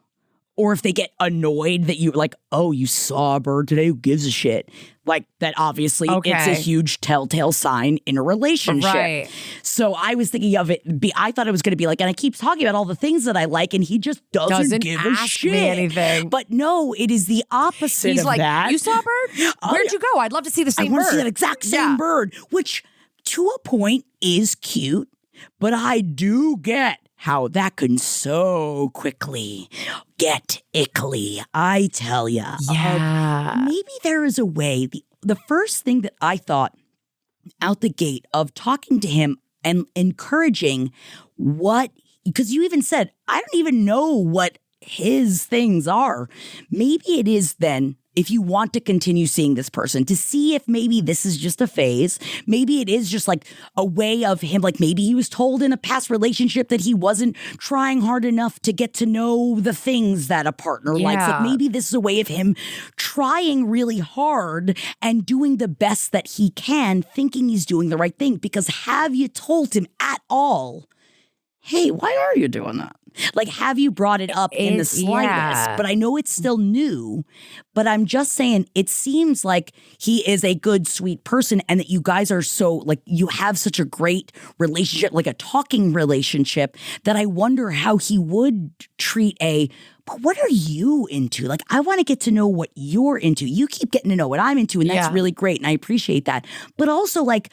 Speaker 7: or if they get annoyed that you like, oh, you saw a bird today, who gives a shit? Like that obviously it's a huge telltale sign in a relationship.
Speaker 6: Right.
Speaker 7: So I was thinking of it, I thought it was going to be like, and I keep talking about all the things that I like and he just doesn't give a
Speaker 6: ask
Speaker 7: shit.
Speaker 6: me anything.
Speaker 7: But no, it is the opposite
Speaker 6: He's
Speaker 7: of
Speaker 6: like,
Speaker 7: that.
Speaker 6: you saw a bird? Where'd you go? I'd love to see the same
Speaker 7: I want
Speaker 6: bird.
Speaker 7: to see that exact same bird, which to a point is cute, but I do get how that can so quickly get ickly. I tell ya.
Speaker 6: Yeah.
Speaker 7: Maybe there is a way. The first thing that I thought out the gate of talking to him and encouraging because you even said, I don't even know what his things are. Maybe it is then, if you want to continue seeing this person, to see if maybe this is just a phase. Maybe it is just like a way of him, like maybe he was told in a past relationship that he wasn't trying hard enough to get to know the things that a partner likes. Like maybe this is a way of him trying really hard and doing the best that he can, thinking he's doing the right thing. Because have you told him at all, hey, why are you doing that? Like, have you brought it up in the slightest?
Speaker 6: Yeah.
Speaker 7: But I know it's still new. But I'm just saying, it seems like he is a good, sweet person and that you guys are so, like, you have such a great relationship, like a talking relationship, that I wonder how he would treat but what are you into? Like, I want to get to know what you're into. You keep getting to know what I'm into, and that's really great, and I appreciate that. But also, like,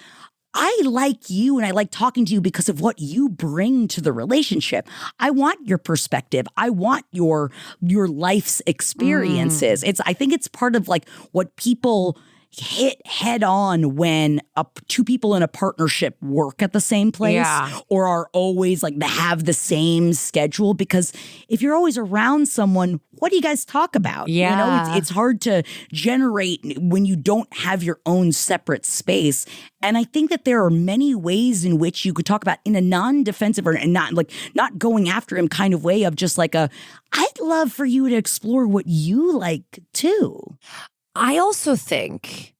Speaker 7: I like you and I like talking to you because of what you bring to the relationship. I want your perspective. I want your life's experiences. I think it's part of like what people hit head on when two people in a partnership work at the same place or are always like they have the same schedule, because if you're always around someone, what do you guys talk about? You know, it's hard to generate when you don't have your own separate space. And I think that there are many ways in which you could talk about in a non-defensive or not going after him kind of way of just like I'd love for you to explore what you like too.
Speaker 6: I also think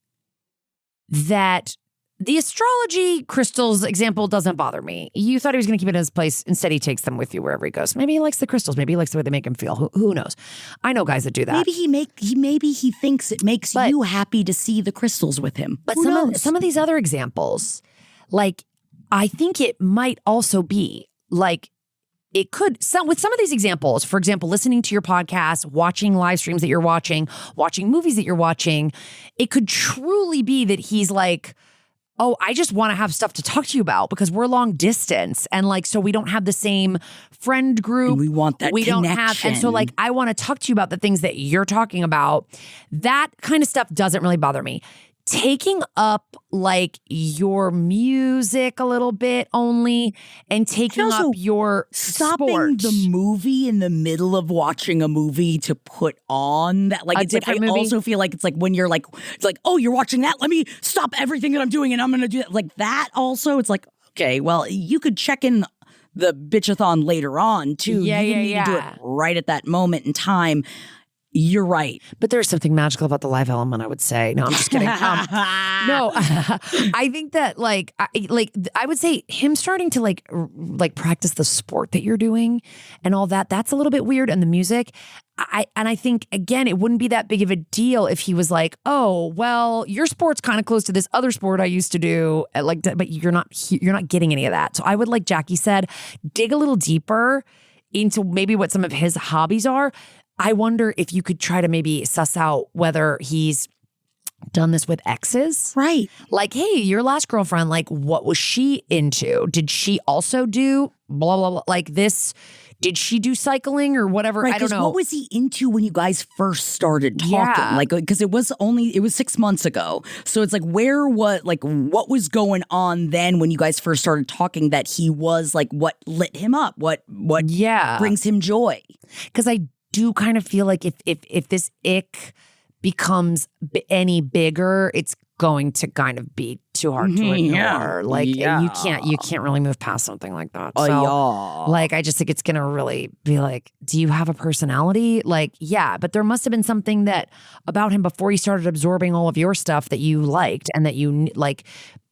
Speaker 6: that the astrology crystals example doesn't bother me. You thought he was going to keep it in his place. Instead, he takes them with you wherever he goes. Maybe he likes the crystals. Maybe he likes the way they make him feel. Who knows? I know guys that do that.
Speaker 7: Maybe he thinks it makes you happy to see the crystals with him.
Speaker 6: But some of these other examples, like I think it might also be like, it could, with some of these examples, for example, listening to your podcast, watching live streams that you're watching movies that you're watching, it could truly be that he's like, oh, I just want to have stuff to talk to you about because we're long distance. And like, so we don't have the same friend group.
Speaker 7: And we want that connection.
Speaker 6: Don't have, and so like, I want to talk to you about the things that you're talking about. That kind of stuff doesn't really bother me. Taking up like your music a little bit only and taking up your
Speaker 7: stopping the movie in the middle of watching a movie to put on that, like, it's like I also feel like it's like when you're like, it's like, oh, you're watching that, let me stop everything that I'm doing and I'm gonna do that. Like that also, it's like, okay, well, you could check in the bitchathon later on too. You didn't need to do it right at that moment in time. You're right.
Speaker 6: But there's something magical about the live element, I would say. No, I'm just kidding. No, I think that I would say him starting to like practice the sport that you're doing and all that, that's a little bit weird. And the music, I think, again, it wouldn't be that big of a deal if he was like, oh, well, your sport's kind of close to this other sport I used to do, but you're not getting any of that. So I would, like Jackie said, dig a little deeper into maybe what some of his hobbies are. I wonder if you could try to maybe suss out whether he's done this with exes.
Speaker 7: Right.
Speaker 6: Like, hey, your last girlfriend, like, what was she into? Did she also do blah, blah, blah, like this? Did she do cycling or whatever?
Speaker 7: Right,
Speaker 6: I don't know.
Speaker 7: What was he into when you guys first started talking?
Speaker 6: Yeah.
Speaker 7: Like, because it was 6 months ago. So it's like, what was going on then when you guys first started talking that he was like, what lit him up? What brings him joy?
Speaker 6: Because I do kind of feel like if this ick becomes any bigger, it's going to kind of be too hard to ignore. You can't really move past something like that. So, like, I just think it's gonna really be like, do you have a personality? Like, yeah, but there must have been something that about him before he started absorbing all of your stuff that you liked and that you like,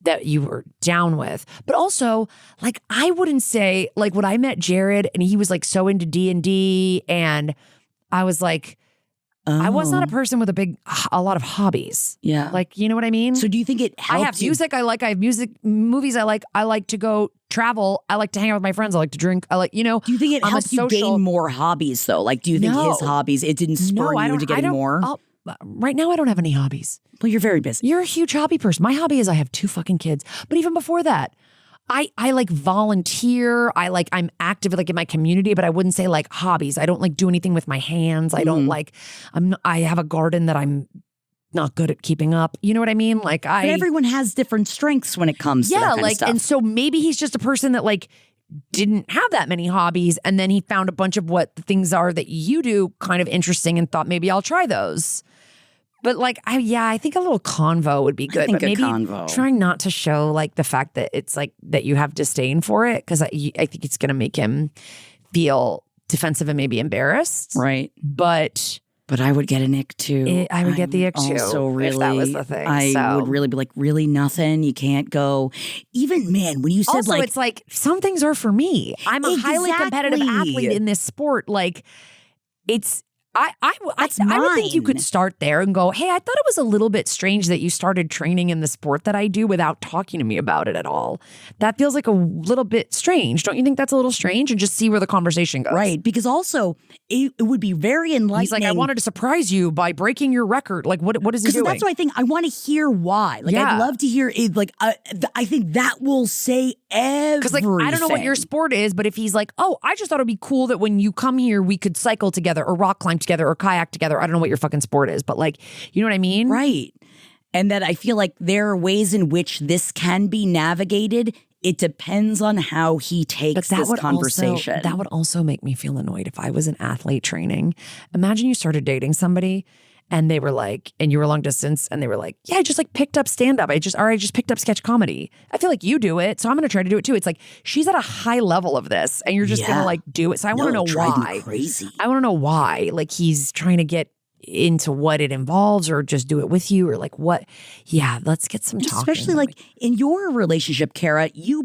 Speaker 6: that you were down with. But also, like, I wouldn't say, like, when I met Jared and he was like so into D&D and I was like, I was not a person with a lot of hobbies.
Speaker 7: Yeah.
Speaker 6: Like, you know what I mean?
Speaker 7: So do you think it helps
Speaker 6: I have music I like. I have movies I like. I like to go travel. I like to hang out with my friends. I like to drink. Do
Speaker 7: you think it helps you gain more hobbies though? Like, do you think his hobbies, it didn't spur you into getting more?
Speaker 6: Right now, I don't have any hobbies.
Speaker 7: Well, you're very busy.
Speaker 6: You're a huge hobby person. My hobby is I have 2 fucking kids. But even before that, I like volunteer. I'm active like in my community, but I wouldn't say like hobbies. I don't like do anything with my hands. I don't like, I have a garden that I'm not good at keeping up. You know what I mean? Like
Speaker 7: but everyone has different strengths when it comes to that kind of stuff.
Speaker 6: And so maybe he's just a person that like didn't have that many hobbies. And then he found a bunch of what the things are that you do kind of interesting and thought maybe I'll try those. But like, I think a little convo would be good. But maybe trying not to show like the fact that it's like that you have disdain for it, because I think it's going to make him feel defensive and maybe embarrassed.
Speaker 7: Right.
Speaker 6: But
Speaker 7: I would get an ick too.
Speaker 6: I would get the ick too.
Speaker 7: Also, really,
Speaker 6: if that was the thing.
Speaker 7: I would really be like, really nothing. You can't go. Even man, when you said
Speaker 6: also, it's like some things are for me. I'm a highly competitive athlete in this sport. Like it's. I would think you could start there and go, hey, I thought it was a little bit strange that you started training in the sport that I do without talking to me about it at all. That feels like a little bit strange. Don't you think that's a little strange? And just see where the conversation goes.
Speaker 7: Right. Because also it would be very enlightening.
Speaker 6: He's like, I wanted to surprise you by breaking your record. Like, what is he doing?
Speaker 7: That's why I think I want to hear why. Like, I'd love to hear it. Like, I think that will say everything. Because like,
Speaker 6: I don't know what your sport is, but if he's like, oh, I just thought it'd be cool that when you come here, we could cycle together or rock climb together or kayak together. I don't know what your fucking sport is, but like, you know what I mean?
Speaker 7: Right. And that I feel like there are ways in which this can be navigated. It depends on how he takes this conversation.
Speaker 6: That would also make me feel annoyed if I was an athlete training. Imagine you started dating somebody and they were like, and you were long distance and they were like, yeah, I just like picked up stand up. I just picked up sketch comedy. I feel like you do it. So I'm going to try to do it too. It's like, she's at a high level of this and you're just going to like do it. So I want to know why.
Speaker 7: Crazy.
Speaker 6: I want to know why. Like he's trying to get into what it involves or just do it with you or like what. Yeah, let's get some talking.
Speaker 7: Especially like in your relationship, Kara, you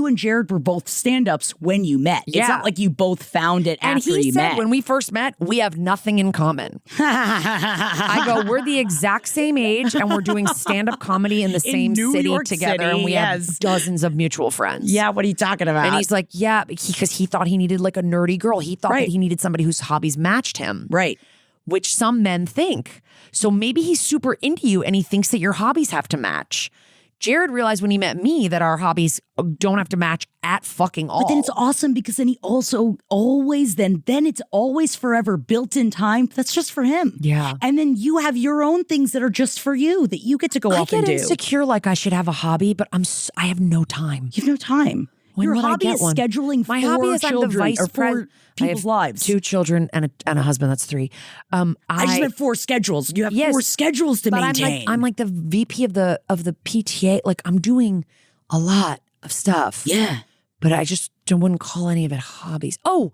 Speaker 7: and Jared were both stand-ups when you met.
Speaker 6: Yeah.
Speaker 7: It's not like you both found it after you met.
Speaker 6: And he said when we first met, we have nothing in common. I go, we're the exact same age and we're doing stand-up comedy in the same city together and we have dozens of mutual friends.
Speaker 7: Yeah, what are you talking about?
Speaker 6: And he's like, yeah, because he thought he needed like a nerdy girl. He thought that he needed somebody whose hobbies matched him.
Speaker 7: Right.
Speaker 6: Which some men think. So maybe he's super into you and he thinks that your hobbies have to match. Jared realized when he met me that our hobbies don't have to match at fucking all.
Speaker 7: But then it's awesome because then he also always, then it's always forever built in time. That's just for him.
Speaker 6: Yeah.
Speaker 7: And then you have your own things that are just for you that you get to go off and do.
Speaker 6: I get insecure like I should have a hobby, but I have no time.
Speaker 7: You have no time. Your hobby is scheduling
Speaker 6: my hobby is
Speaker 7: children
Speaker 6: I'm the vice
Speaker 7: or for people's lives.
Speaker 6: 2 children and a husband. That's 3.
Speaker 7: I just meant 4 schedules. You have 4 schedules to maintain.
Speaker 6: I'm like the VP of the PTA. Like I'm doing a lot of stuff.
Speaker 7: Yeah,
Speaker 6: but I just wouldn't call any of it hobbies. Oh,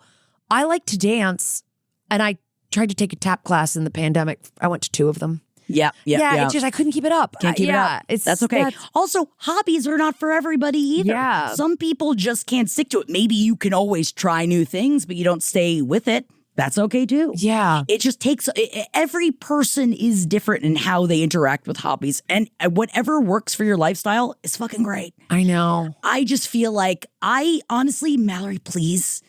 Speaker 6: I like to dance, and I tried to take a tap class in the pandemic. I went to 2 of them.
Speaker 7: Yeah.
Speaker 6: It's just I couldn't keep it up.
Speaker 7: Can't keep it up. That's okay. Also, hobbies are not for everybody either.
Speaker 6: Yeah.
Speaker 7: Some people just can't stick to it. Maybe you can always try new things, but you don't stay with it. That's okay too.
Speaker 6: Yeah.
Speaker 7: It just takes, every person is different in how they interact with hobbies. And whatever works for your lifestyle is fucking great.
Speaker 6: I know.
Speaker 7: I just feel like honestly, Mallory, please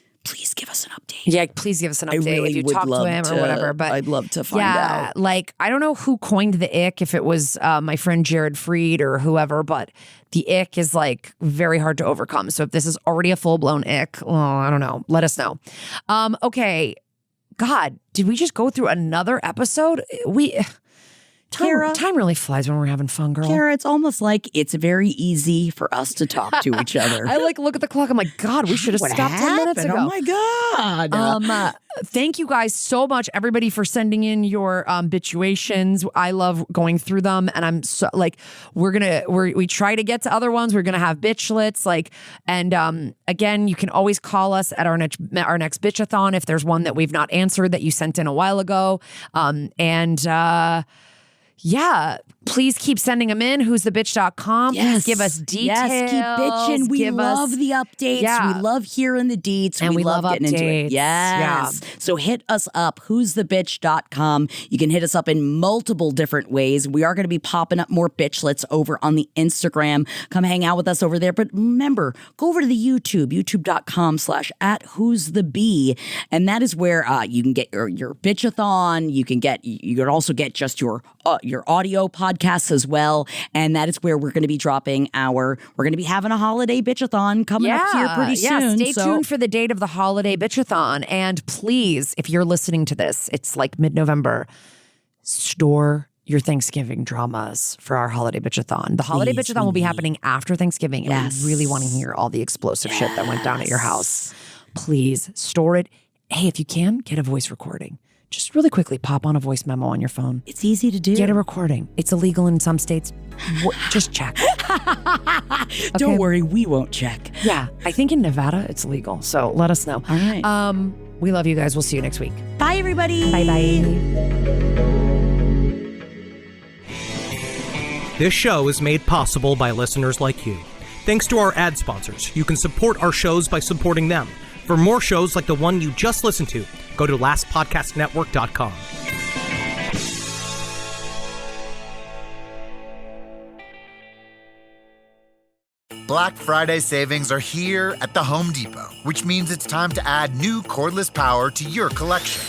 Speaker 7: give us an update.
Speaker 6: Yeah, please give us an update.
Speaker 7: I really
Speaker 6: if you
Speaker 7: would
Speaker 6: talk
Speaker 7: love
Speaker 6: to him or whatever. But
Speaker 7: I'd love to find out.
Speaker 6: Like I don't know who coined the ick, if it was my friend Jared Freed or whoever, but the ick is like very hard to overcome. So if this is already a full-blown ick, I don't know. Let us know. Okay. God, did we just go through another episode? Time really flies when we're having fun, girl.
Speaker 7: Kara, it's almost like it's very easy for us to talk to each other.
Speaker 6: I like look at the clock. I'm like, God, we should have stopped 10 minutes ago.
Speaker 7: Oh my God.
Speaker 6: Thank you guys so much, everybody, for sending in your bitulations. I love going through them, and I'm so like, we try to get to other ones. We're gonna have bitchlets, and again, you can always call us at our next bitchathon if there's one that we've not answered that you sent in a while ago, Yeah, Please keep sending them in. Who'sthebitch.com.
Speaker 7: Yes.
Speaker 6: Please give us details.
Speaker 7: Yes, keep bitching. We
Speaker 6: Give
Speaker 7: love
Speaker 6: us-
Speaker 7: the updates.
Speaker 6: Yeah.
Speaker 7: We love hearing the deets.
Speaker 6: And we
Speaker 7: love
Speaker 6: love
Speaker 7: getting into it.
Speaker 6: updates.
Speaker 7: Yes. So hit us up, who'sthebitch.com. You can hit us up in multiple different ways. We are going to be popping up more bitchlets over on the Instagram. Come hang out with us over there. But remember, go over to the youtube.com/@who'sthebee. And that is where you can get your bitchathon. You can also get just your audio podcasts as well. And that is where we're going to be having a holiday bitchathon coming up here pretty soon.
Speaker 6: Stay tuned for the date of the holiday bitchathon. And please, if you're listening to this, it's like mid-November, store your Thanksgiving dramas for our holiday bitchathon. The holiday bitchathon will be happening after Thanksgiving. And we really want to hear all the explosive shit that went down at your house. Please store it. Hey, if you can, get a voice recording. Just really quickly pop on a voice memo on your phone.
Speaker 7: It's easy to do.
Speaker 6: Get a recording. It's illegal in some states. Just check.
Speaker 7: Don't worry, we won't check.
Speaker 6: Yeah, I think in Nevada it's legal. So let us know.
Speaker 7: All right.
Speaker 6: We love you guys. We'll see you next week.
Speaker 7: Bye, everybody.
Speaker 6: Bye-bye.
Speaker 12: This show is made possible by listeners like you. Thanks to our ad sponsors, you can support our shows by supporting them. For more shows like the one you just listened to, go to lastpodcastnetwork.com.
Speaker 13: Black Friday savings are here at the Home Depot, which means it's time to add new cordless power to your collection.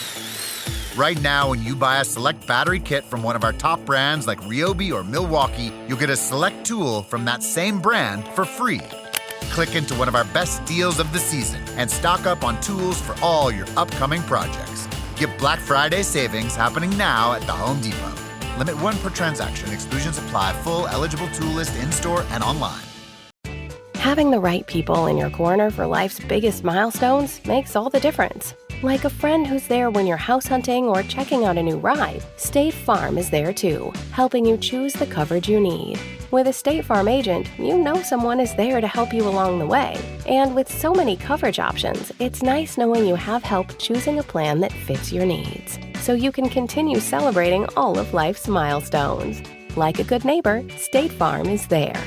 Speaker 13: Right now, when you buy a select battery kit from one of our top brands like Ryobi or Milwaukee, you'll get a select tool from that same brand for free. Click into one of our best deals of the season and stock up on tools for all your upcoming projects. Get Black Friday savings happening now at the Home Depot. Limit 1 per transaction. Exclusions apply. Full eligible tool list in-store and online.
Speaker 10: Having the right people in your corner for life's biggest milestones makes all the difference. Like a friend who's there when you're house hunting or checking out a new ride, State Farm is there too, helping you choose the coverage you need. With a State Farm agent, you know someone is there to help you along the way. And with so many coverage options, it's nice knowing you have help choosing a plan that fits your needs, so you can continue celebrating all of life's milestones. Like a good neighbor, State Farm is there.